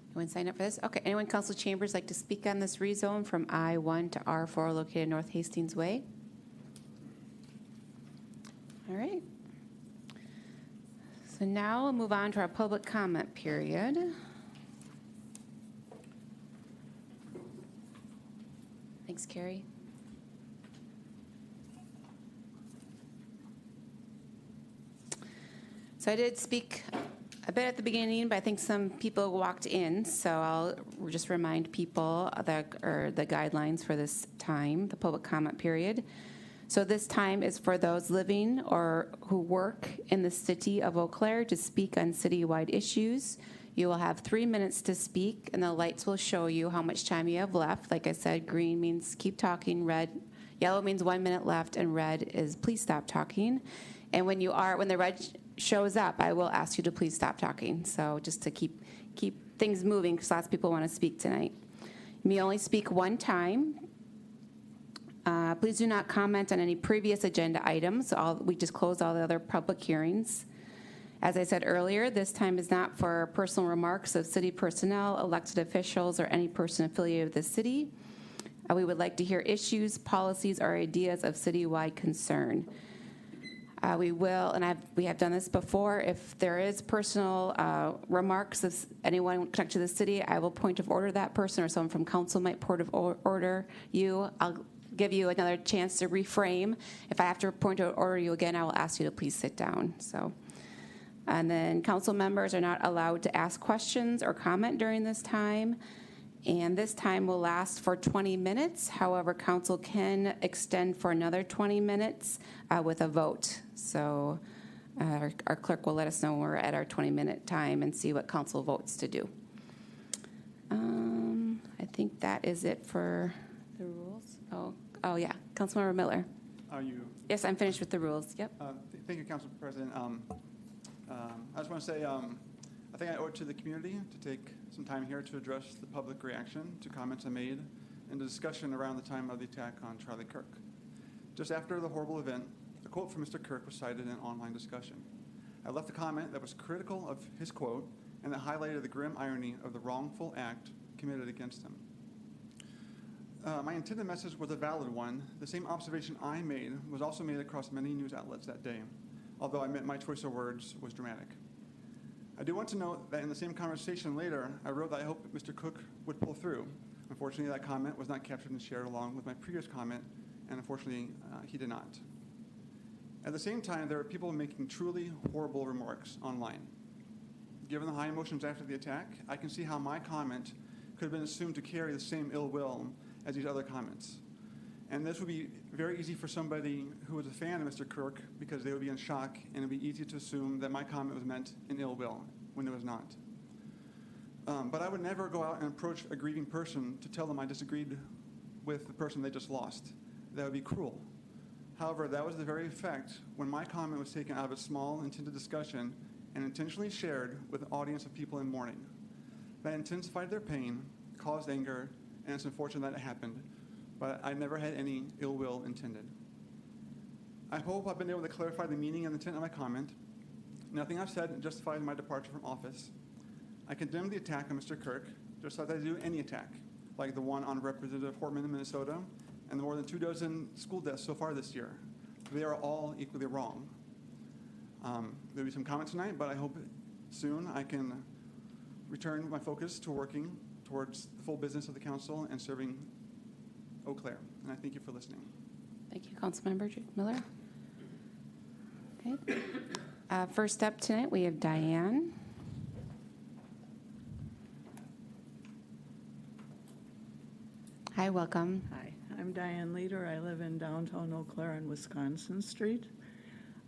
Anyone sign up for this? Okay, anyone in council chambers like to speak on this rezone from I-1 to R4 located North Hastings Way? All right. So now we'll move on to our public comment period. Thanks, Carrie. So I did speak a bit at the beginning, but I think some people walked in, so I'll just remind people the guidelines for this time, the public comment period. So this time is for those living or who work in the city of Eau Claire to speak on citywide issues. You will have 3 minutes to speak, and the lights will show you how much time you have left. Like I said, green means keep talking, yellow means 1 minute left, and red is please stop talking. And when the red shows up, I will ask you to please stop talking. So just to keep things moving, because lots of people want to speak tonight. You may only speak one time. Please do not comment on any previous agenda items. We just closed all the other public hearings. As I said earlier, this time is not for personal remarks of city personnel, elected officials, or any person affiliated with the city. We would like to hear issues, policies, or ideas of citywide concern. We will, and we have done this before, if there is personal remarks of anyone connected to the city, I will point of order that person, or someone from council might point of order you. I'll give you another chance to reframe. If I have to point of order you again, I will ask you to please sit down. And then council members are not allowed to ask questions or comment during this time. And this time will last for 20 minutes. However, council can extend for another 20 minutes with a vote. So our clerk will let us know when we're at our 20-minute time and see what council votes to do. I think that is it for the rules. Oh yeah, Councilmember Miller. Are you? Yes, I'm finished with the rules. Yep. Thank you, Council President. I just want to say I think I owe it to the community to take some time here to address the public reaction to comments I made in the discussion around the time of the attack on Charlie Kirk. Just after the horrible event, a quote from Mr. Kirk was cited in an online discussion. I left a comment that was critical of his quote and that highlighted the grim irony of the wrongful act committed against him. My intended message was a valid one. The same observation I made was also made across many news outlets that day, although I admit my choice of words was dramatic. I do want to note that in the same conversation later, I wrote that I hope Mr. Cook would pull through. Unfortunately, that comment was not captured and shared along with my previous comment, and unfortunately, he did not. At the same time, there are people making truly horrible remarks online. Given the high emotions after the attack, I can see how my comment could have been assumed to carry the same ill will as these other comments. And this would be very easy for somebody who was a fan of Mr. Kirk because they would be in shock, and it would be easy to assume that my comment was meant in ill will when it was not. But I would never go out and approach a grieving person to tell them I disagreed with the person they just lost. That would be cruel. However, that was the very effect when my comment was taken out of a small, intended discussion and intentionally shared with an audience of people in mourning. That intensified their pain, caused anger, and it's unfortunate that it happened. But I never had any ill will intended. I hope I've been able to clarify the meaning and intent of my comment. Nothing I've said justifies my departure from office. I condemn the attack on Mr. Kirk, just like I do any attack, like the one on Representative Hortman in Minnesota, and the more than 24 school deaths so far this year. They are all equally wrong. There'll be some comments tonight, but I hope soon I can return my focus to working towards the full business of the council and serving Eau Claire, and I thank you for listening. Thank you, Councilmember Miller. Okay. First up tonight, we have Diane. Hi, welcome. Hi, I'm Diane Leader. I live in downtown Eau Claire on Wisconsin Street.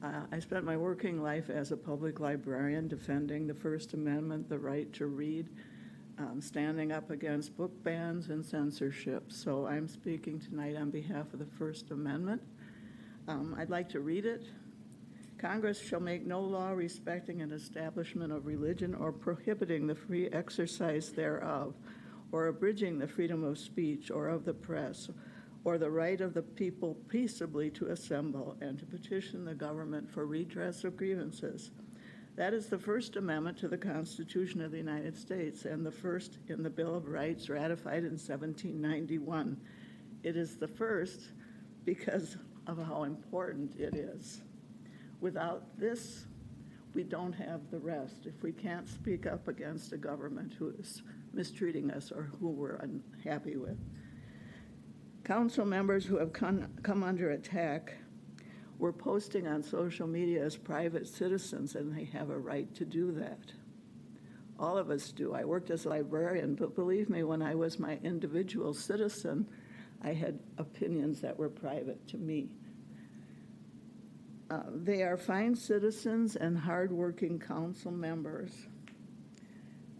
I spent my working life as a public librarian defending the First Amendment, the right to read, standing up against book bans and censorship. So I'm speaking tonight on behalf of the First Amendment. I'd like to read it. Congress shall make no law respecting an establishment of religion or prohibiting the free exercise thereof, or abridging the freedom of speech or of the press, or the right of the people peaceably to assemble and to petition the government for redress of grievances. That is the First Amendment to the Constitution of the United States and the first in the Bill of Rights ratified in 1791. It is the first because of how important it is. Without this, we don't have the rest. If we can't speak up against a government who is mistreating us or who we're unhappy with. Council members who have come under attack were posting on social media as private citizens, and they have a right to do that. All of us do. I worked as a librarian, but believe me, when I was my individual citizen, I had opinions that were private to me. They are fine citizens and hardworking council members,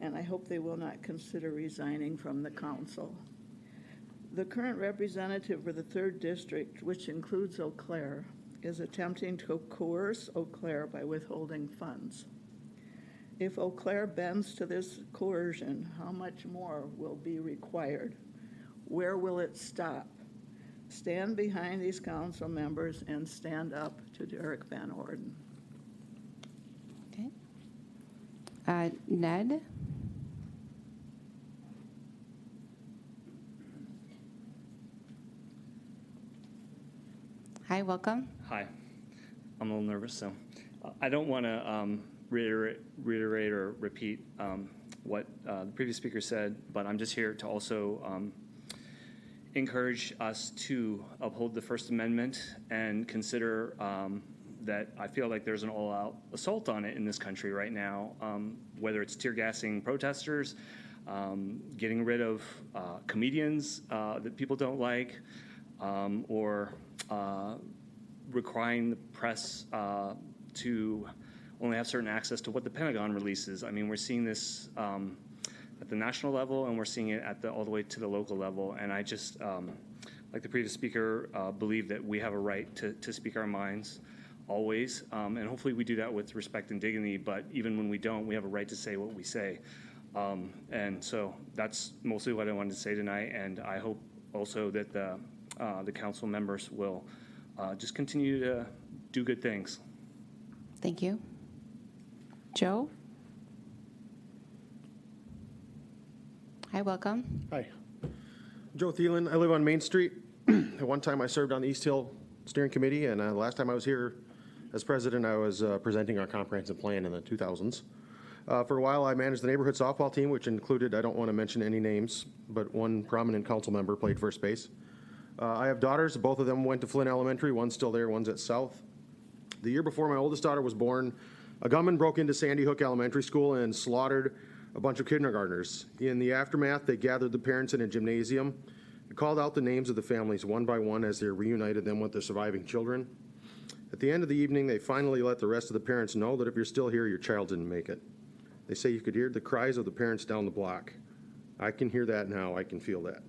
and I hope they will not consider resigning from the council. The current representative for the 3rd District, which includes Eau Claire, is attempting to coerce Eau Claire by withholding funds. If Eau Claire bends to this coercion, how much more will be required? Where will it stop? Stand behind these council members and stand up to Derek Van Orden. Okay. Ned? Hi, welcome. Hi. I'm a little nervous, so I don't want to reiterate or repeat what the previous speaker said, but I'm just here to also encourage us to uphold the First Amendment and consider that I feel like there's an all-out assault on it in this country right now, whether it's tear gassing protesters, getting rid of comedians that people don't like, or requiring the press to only have certain access to what the Pentagon releases. I mean, we're seeing this at the national level, and we're seeing it at all the way to the local level. And I just, like the previous speaker, believe that we have a right to speak our minds always, and hopefully we do that with respect and dignity. But even when we don't, we have a right to say what we say. And so that's mostly what I wanted to say tonight. And I hope also that the council members will just continue to do good things. Thank you. Joe? Hi, welcome. Hi. Joe Thielen. I live on Main Street. At one time, I served on the East Hill Steering Committee, and last time I was here as president, I was presenting our comprehensive plan in the 2000s. For a while, I managed the neighborhood softball team, which included, I don't want to mention any names, but one prominent council member played first base. I have daughters. Both of them went to Flynn Elementary. One's still there, one's at South. The year before my oldest daughter was born, a gunman broke into Sandy Hook Elementary School and slaughtered a bunch of kindergartners. In the aftermath, they gathered the parents in a gymnasium and called out the names of the families one by one as they reunited them with their surviving children. At the end of the evening, they finally let the rest of the parents know that if you're still here, your child didn't make it. They say you could hear the cries of the parents down the block. I can hear that now. I can feel that.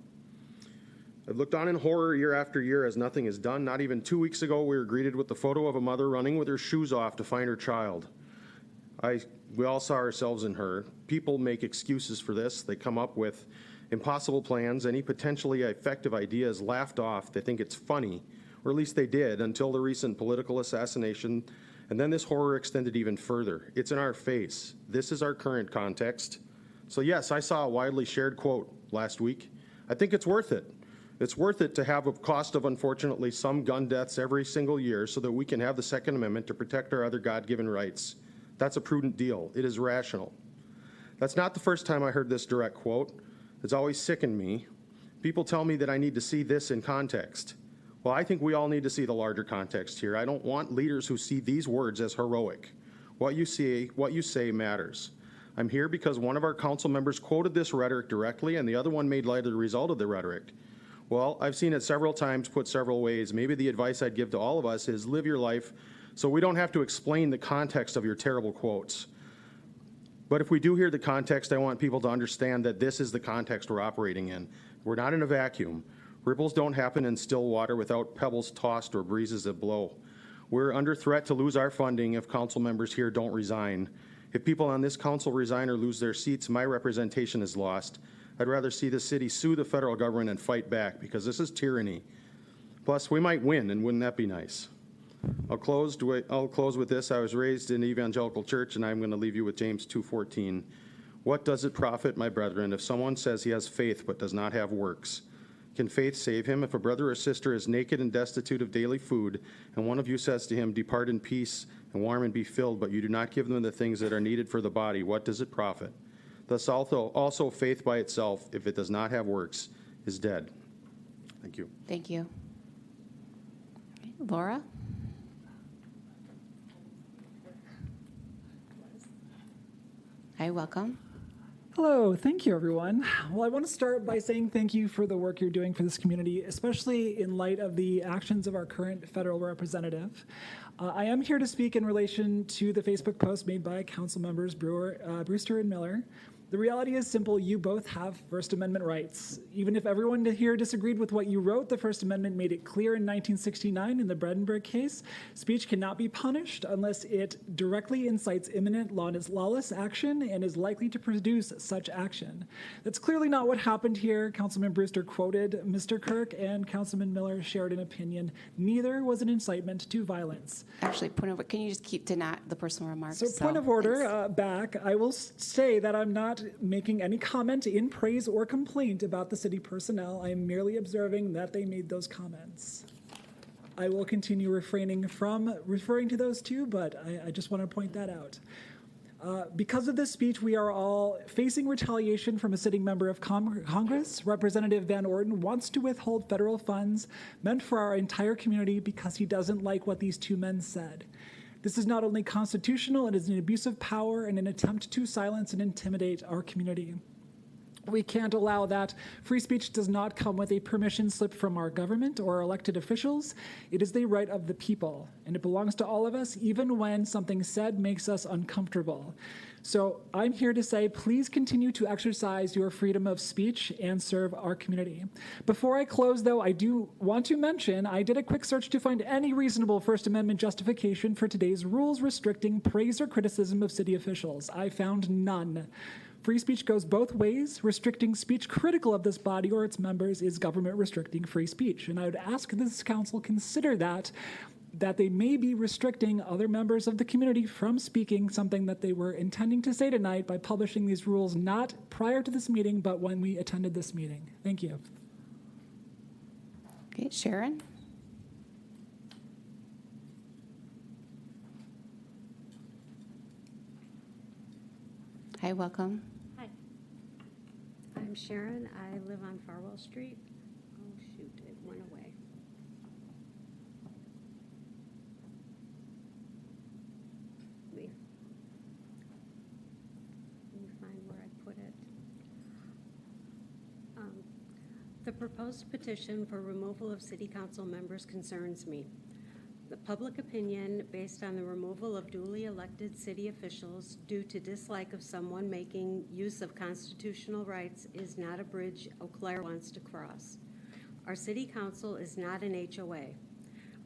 I've looked on in horror year after year as nothing is done. Not even 2 weeks ago, we were greeted with the photo of a mother running with her shoes off to find her child. We all saw ourselves in her. People make excuses for this. They come up with impossible plans. Any potentially effective idea is laughed off. They think it's funny, or at least they did until the recent political assassination. And then this horror extended even further. It's in our face. This is our current context. So yes, I saw a widely shared quote last week. I think it's worth it. It's worth it to have a cost of, unfortunately, some gun deaths every single year so that we can have the Second Amendment to protect our other God-given rights. That's a prudent deal. It is rational. That's not the first time I heard this direct quote. It's always sickened me. People tell me that I need to see this in context. Well, I think we all need to see the larger context here. I don't want leaders who see these words as heroic. What you say matters. I'm here because one of our council members quoted this rhetoric directly and the other one made light of the result of the rhetoric. Well, I've seen it several times put several ways. Maybe the advice I'd give to all of us is live your life so we don't have to explain the context of your terrible quotes. But if we do hear the context, I want people to understand that this is the context we're operating in. We're not in a vacuum. Ripples don't happen in still water without pebbles tossed or breezes that blow. We're under threat to lose our funding if council members here don't resign. If people on this council resign or lose their seats, my representation is lost. I'd rather see the city sue the federal government and fight back because this is tyranny. Plus, we might win, and wouldn't that be nice? I'll close with this. I was raised in evangelical church, and I'm going to leave you with James 2:14. What does it profit, my brethren, if someone says he has faith but does not have works? Can faith save him? If a brother or sister is naked and destitute of daily food, and one of you says to him, depart in peace and warm and be filled, but you do not give them the things that are needed for the body, what does it profit? Thus also faith by itself, if it does not have works, is dead. Thank you. Thank you. Laura? Hi, welcome. Hello, thank you, everyone. Well, I want to start by saying thank you for the work you're doing for this community, especially in light of the actions of our current federal representative. I am here to speak in relation to the Facebook post made by council members Brewster and Miller. The reality is simple. You both have First Amendment rights. Even if everyone here disagreed with what you wrote, the First Amendment made it clear in 1969 in the Bredenberg case, speech cannot be punished unless it directly incites imminent lawless action and is likely to produce such action. That's clearly not what happened here. Councilman Brewster quoted Mr. Kirk, and Councilman Miller shared an opinion. Neither was an incitement to violence. Actually, can you just keep to not the personal remarks? So point of order, back, I will say that I'm not making any comment in praise or complaint about the city personnel. I am merely observing that they made those comments. I will continue refraining from referring to those two, but I just want to point that out. Because of this speech, we are all facing retaliation from a sitting member of Congress. Representative Van Orden wants to withhold federal funds meant for our entire community because he doesn't like what these two men said. This is not only constitutional, it is an abuse of power and an attempt to silence and intimidate our community. We can't allow that. Free speech does not come with a permission slip from our government or our elected officials. It is the right of the people, and it belongs to all of us, even when something said makes us uncomfortable. So I'm here to say, please continue to exercise your freedom of speech and serve our community. Before I close, though, I do want to mention I did a quick search to find any reasonable First Amendment justification for today's rules restricting praise or criticism of city officials. I found none. Free speech goes both ways. Restricting speech critical of this body or its members is government restricting free speech. And I would ask this council consider that they may be restricting other members of the community from speaking something that they were intending to say tonight by publishing these rules not prior to this meeting, but when we attended this meeting. Thank you. Okay, Sharon? Hi, welcome. Hi. I'm Sharon. I live on Farwell Street. Oh, shoot, it went away. Let me find where I put it. The proposed petition for removal of city council members concerns me. The public opinion based on the removal of duly elected city officials due to dislike of someone making use of constitutional rights is not a bridge Eau Claire wants to cross. Our city council is not an HOA.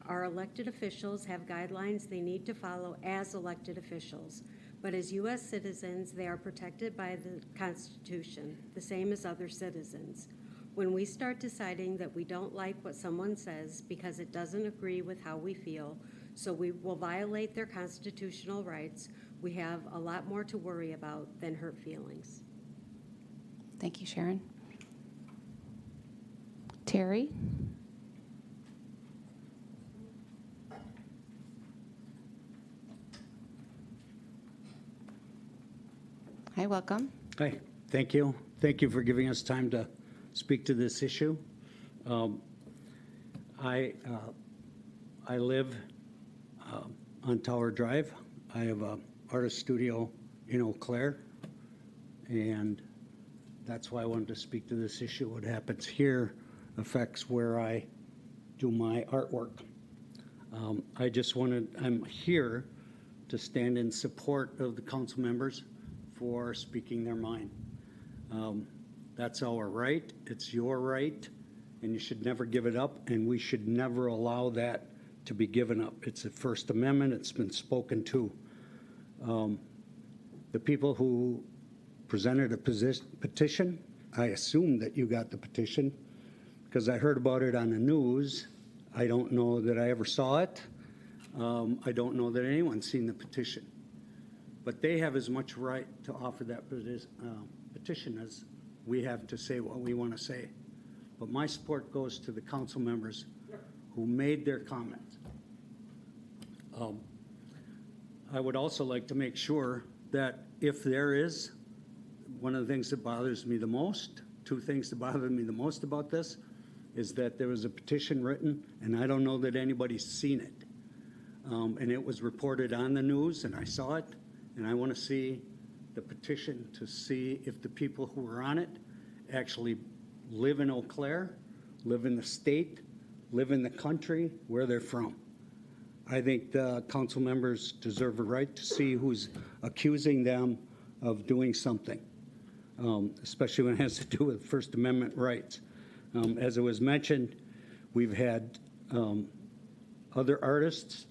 Our elected officials have guidelines they need to follow as elected officials, but as U.S. citizens, they are protected by the Constitution, the same as other citizens. When we start deciding that we don't like what someone says because it doesn't agree with how we feel, so we will violate their constitutional rights, we have a lot more to worry about than hurt feelings. Thank you, Sharon. Terry? Hi, welcome. Hi, thank you. Thank you for giving us time to speak to this issue. I live on Tower Drive. I have an artist studio in Eau Claire, and that's why I wanted to speak to this issue. What happens here affects where I do my artwork. I'm here to stand in support of the council members for speaking their mind. That's our right, it's your right, and you should never give it up, and we should never allow that to be given up. It's a First Amendment, it's been spoken to. The people who presented a petition, I assume that you got the petition, because I heard about it on the news. I don't know that I ever saw it. I don't know that anyone's seen the petition. But they have as much right to offer that petition as we have to say what we want to say. But my support goes to the council members who made their comments. I would also like to make sure that if there is, one of the things that bothers me the most, two things that bother me the most about this, is that there was a petition written, and I don't know that anybody's seen it. And it was reported on the news, and I saw it, and I want to see the petition to see if the people who are on it actually live in Eau Claire, live in the state, live in the country where they're from. I think the council members deserve a right to see who's accusing them of doing something. especially when it has to do with First Amendment rights. As it was mentioned, we've had other artists,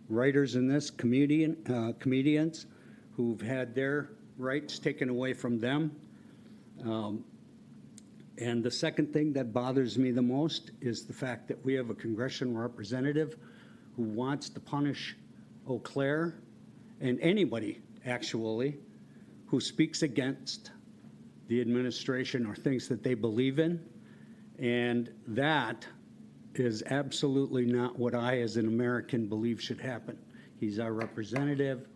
writers in this, comedians who've had their rights taken away from them. And the second thing that bothers me the most is the fact that we have a congressional representative who wants to punish Eau Claire and anybody, actually, who speaks against the administration or things that they believe in. And that is absolutely not what I, as an American, believe should happen. He's our representative.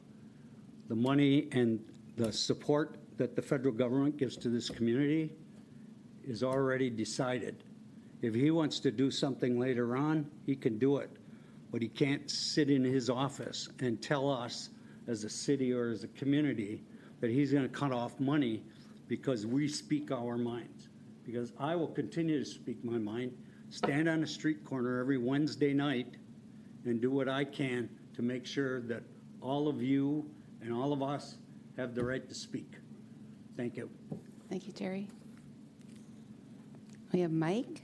The money and the support that the federal government gives to this community is already decided. If he wants to do something later on, he can do it. But he can't sit in his office and tell us as a city or as a community that he's going to cut off money because we speak our minds. Because I will continue to speak my mind, stand on a street corner every Wednesday night and do what I can to make sure that all of you and all of us have the right to speak. Thank you. Thank you, Terry. We have Mike.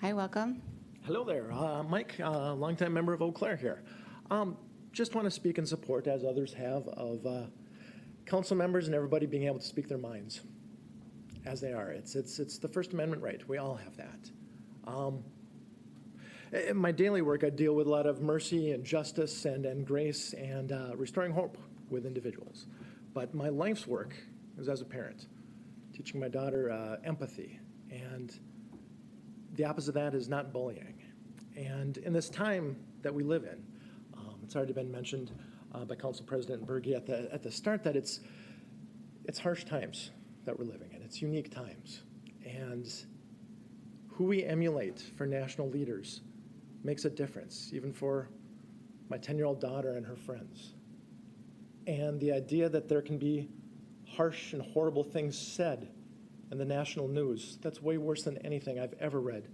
Hi, welcome. Hello there, Mike, longtime member of Eau Claire here. Just want to speak in support, as others have, of council members and everybody being able to speak their minds as they are. It's the First Amendment right. We all have that. In my daily work, I deal with a lot of mercy and justice and grace and restoring hope with individuals. But my life's work is as a parent, teaching my daughter empathy, and the opposite of that is not bullying. And in this time that we live in, it's already been mentioned by Council President Berge at the start that it's harsh times that we're living in. It's unique times. And who we emulate for national leaders makes a difference, even for my 10-year-old daughter and her friends. And the idea that there can be harsh and horrible things said in the national news, that's way worse than anything I've ever read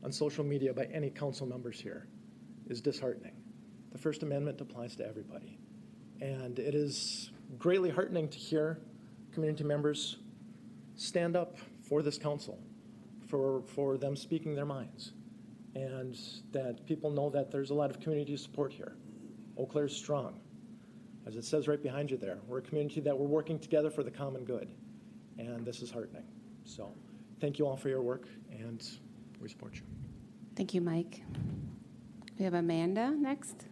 on social media by any council members here, is disheartening. The First Amendment applies to everybody. And it is greatly heartening to hear community members stand up for this council, for them speaking their minds, and that people know that there's a lot of community support here. Eau Claire's strong. As it says right behind you there, we're a community that we're working together for the common good, and this is heartening. So thank you all for your work, and we support you. Thank you, Mike. We have Amanda next.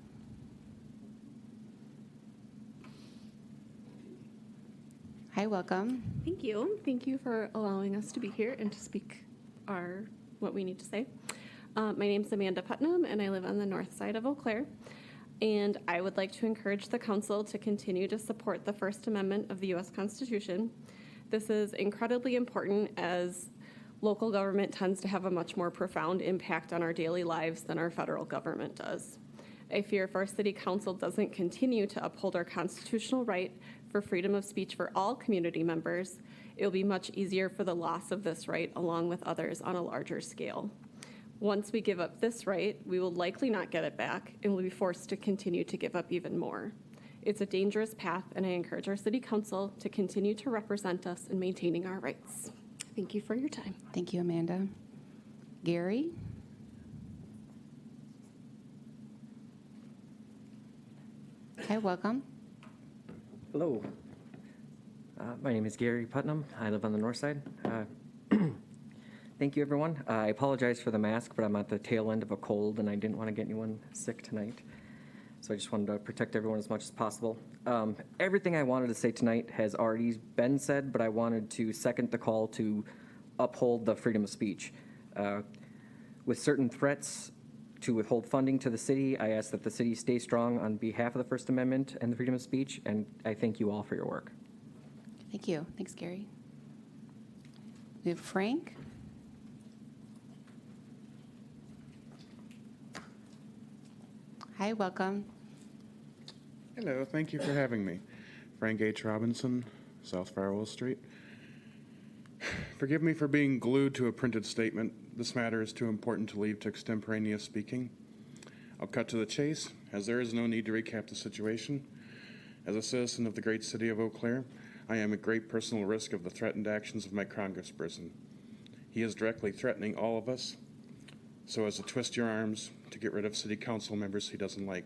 Hi, welcome. Thank you. Thank you for allowing us to be here and to speak what we need to say. My name's Amanda Putnam, and I live on the north side of Eau Claire. And I would like to encourage the council to continue to support the First Amendment of the U.S. Constitution. This is incredibly important as local government tends to have a much more profound impact on our daily lives than our federal government does. I fear if our city council doesn't continue to uphold our constitutional right for freedom of speech for all community members, it will be much easier for the loss of this right along with others on a larger scale. Once we give up this right, we will likely not get it back and will be forced to continue to give up even more. It's a dangerous path, and I encourage our city council to continue to represent us in maintaining our rights. Thank you for your time. Thank you, Amanda. Gary? Hi, welcome. Hello. My name is Gary Putnam. I live on the north side. Thank you, everyone. I apologize for the mask, but I'm at the tail end of a cold, and I didn't want to get anyone sick tonight. So I just wanted to protect everyone as much as possible. Everything I wanted to say tonight has already been said, but I wanted to second the call to uphold the freedom of speech. With certain threats to withhold funding to the city, I ask that the city stay strong on behalf of the First Amendment and the freedom of speech, and I thank you all for your work. Thank you. Thanks, Gary. We have Frank. Hi, welcome. Hello, thank you for having me. Frank H. Robinson, South Farwell Street. Forgive me for being glued to a printed statement. This matter is too important to leave to extemporaneous speaking. I'll cut to the chase as there is no need to recap the situation. As a citizen of the great city of Eau Claire, I am at great personal risk of the threatened actions of my congressperson. He is directly threatening all of us, so as to twist your arms to get rid of city council members he doesn't like.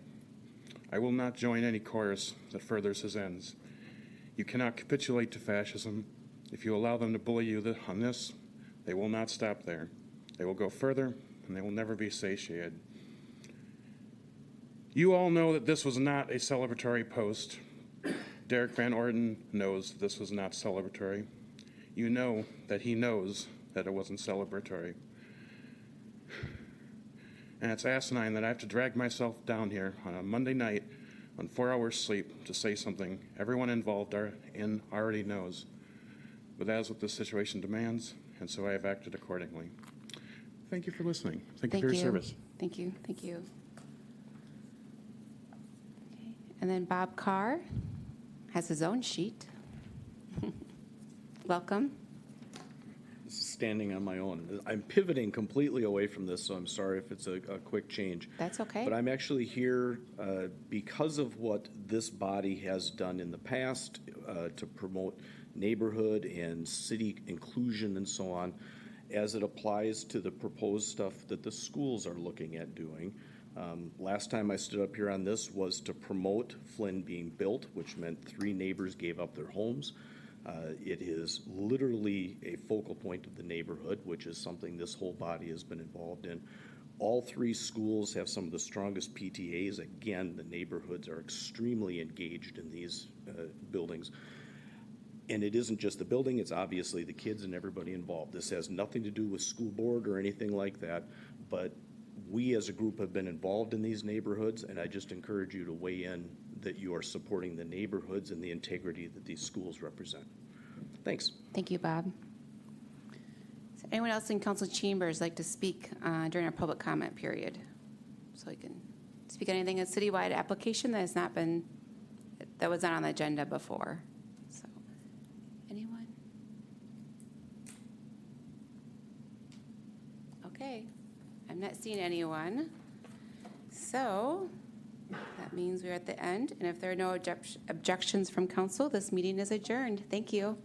I will not join any chorus that furthers his ends. You cannot capitulate to fascism. If you allow them to bully you on this, they will not stop there. They will go further, and they will never be satiated. You all know that this was not a celebratory post. Derek Van Orden knows that this was not celebratory. You know that he knows that it wasn't celebratory. And it's asinine that I have to drag myself down here on a Monday night on 4 hours sleep to say something everyone involved already knows. But that is what this situation demands, and so I have acted accordingly. Thank you for listening. Thank you for your service. Thank you. Thank you. Okay. And then Bob Carr has his own sheet. Welcome. Standing on my own. I'm pivoting completely away from this, so I'm sorry if it's a quick change. That's okay. But I'm actually here because of what this body has done in the past to promote neighborhood and city inclusion and so on, as it applies to the proposed stuff that the schools are looking at doing. Last time I stood up here on this was to promote Flynn being built, which meant 3 neighbors gave up their homes. It is literally a focal point of the neighborhood, which is something this whole body has been involved in. All 3 schools have some of the strongest PTAs. Again, the neighborhoods are extremely engaged in these buildings. And it isn't just the building, it's obviously the kids and everybody involved. This has nothing to do with school board or anything like that, but we as a group have been involved in these neighborhoods, and I just encourage you to weigh in that you are supporting the neighborhoods and the integrity that these schools represent. Thanks. Thank you, Bob. Does anyone else in council chambers like to speak during our public comment period? So you can speak on anything, a citywide application that has not been, that was not on the agenda before. So, anyone? Okay, I'm not seeing anyone. So that means we're at the end, and if there are no objections from council, this meeting is adjourned. Thank you.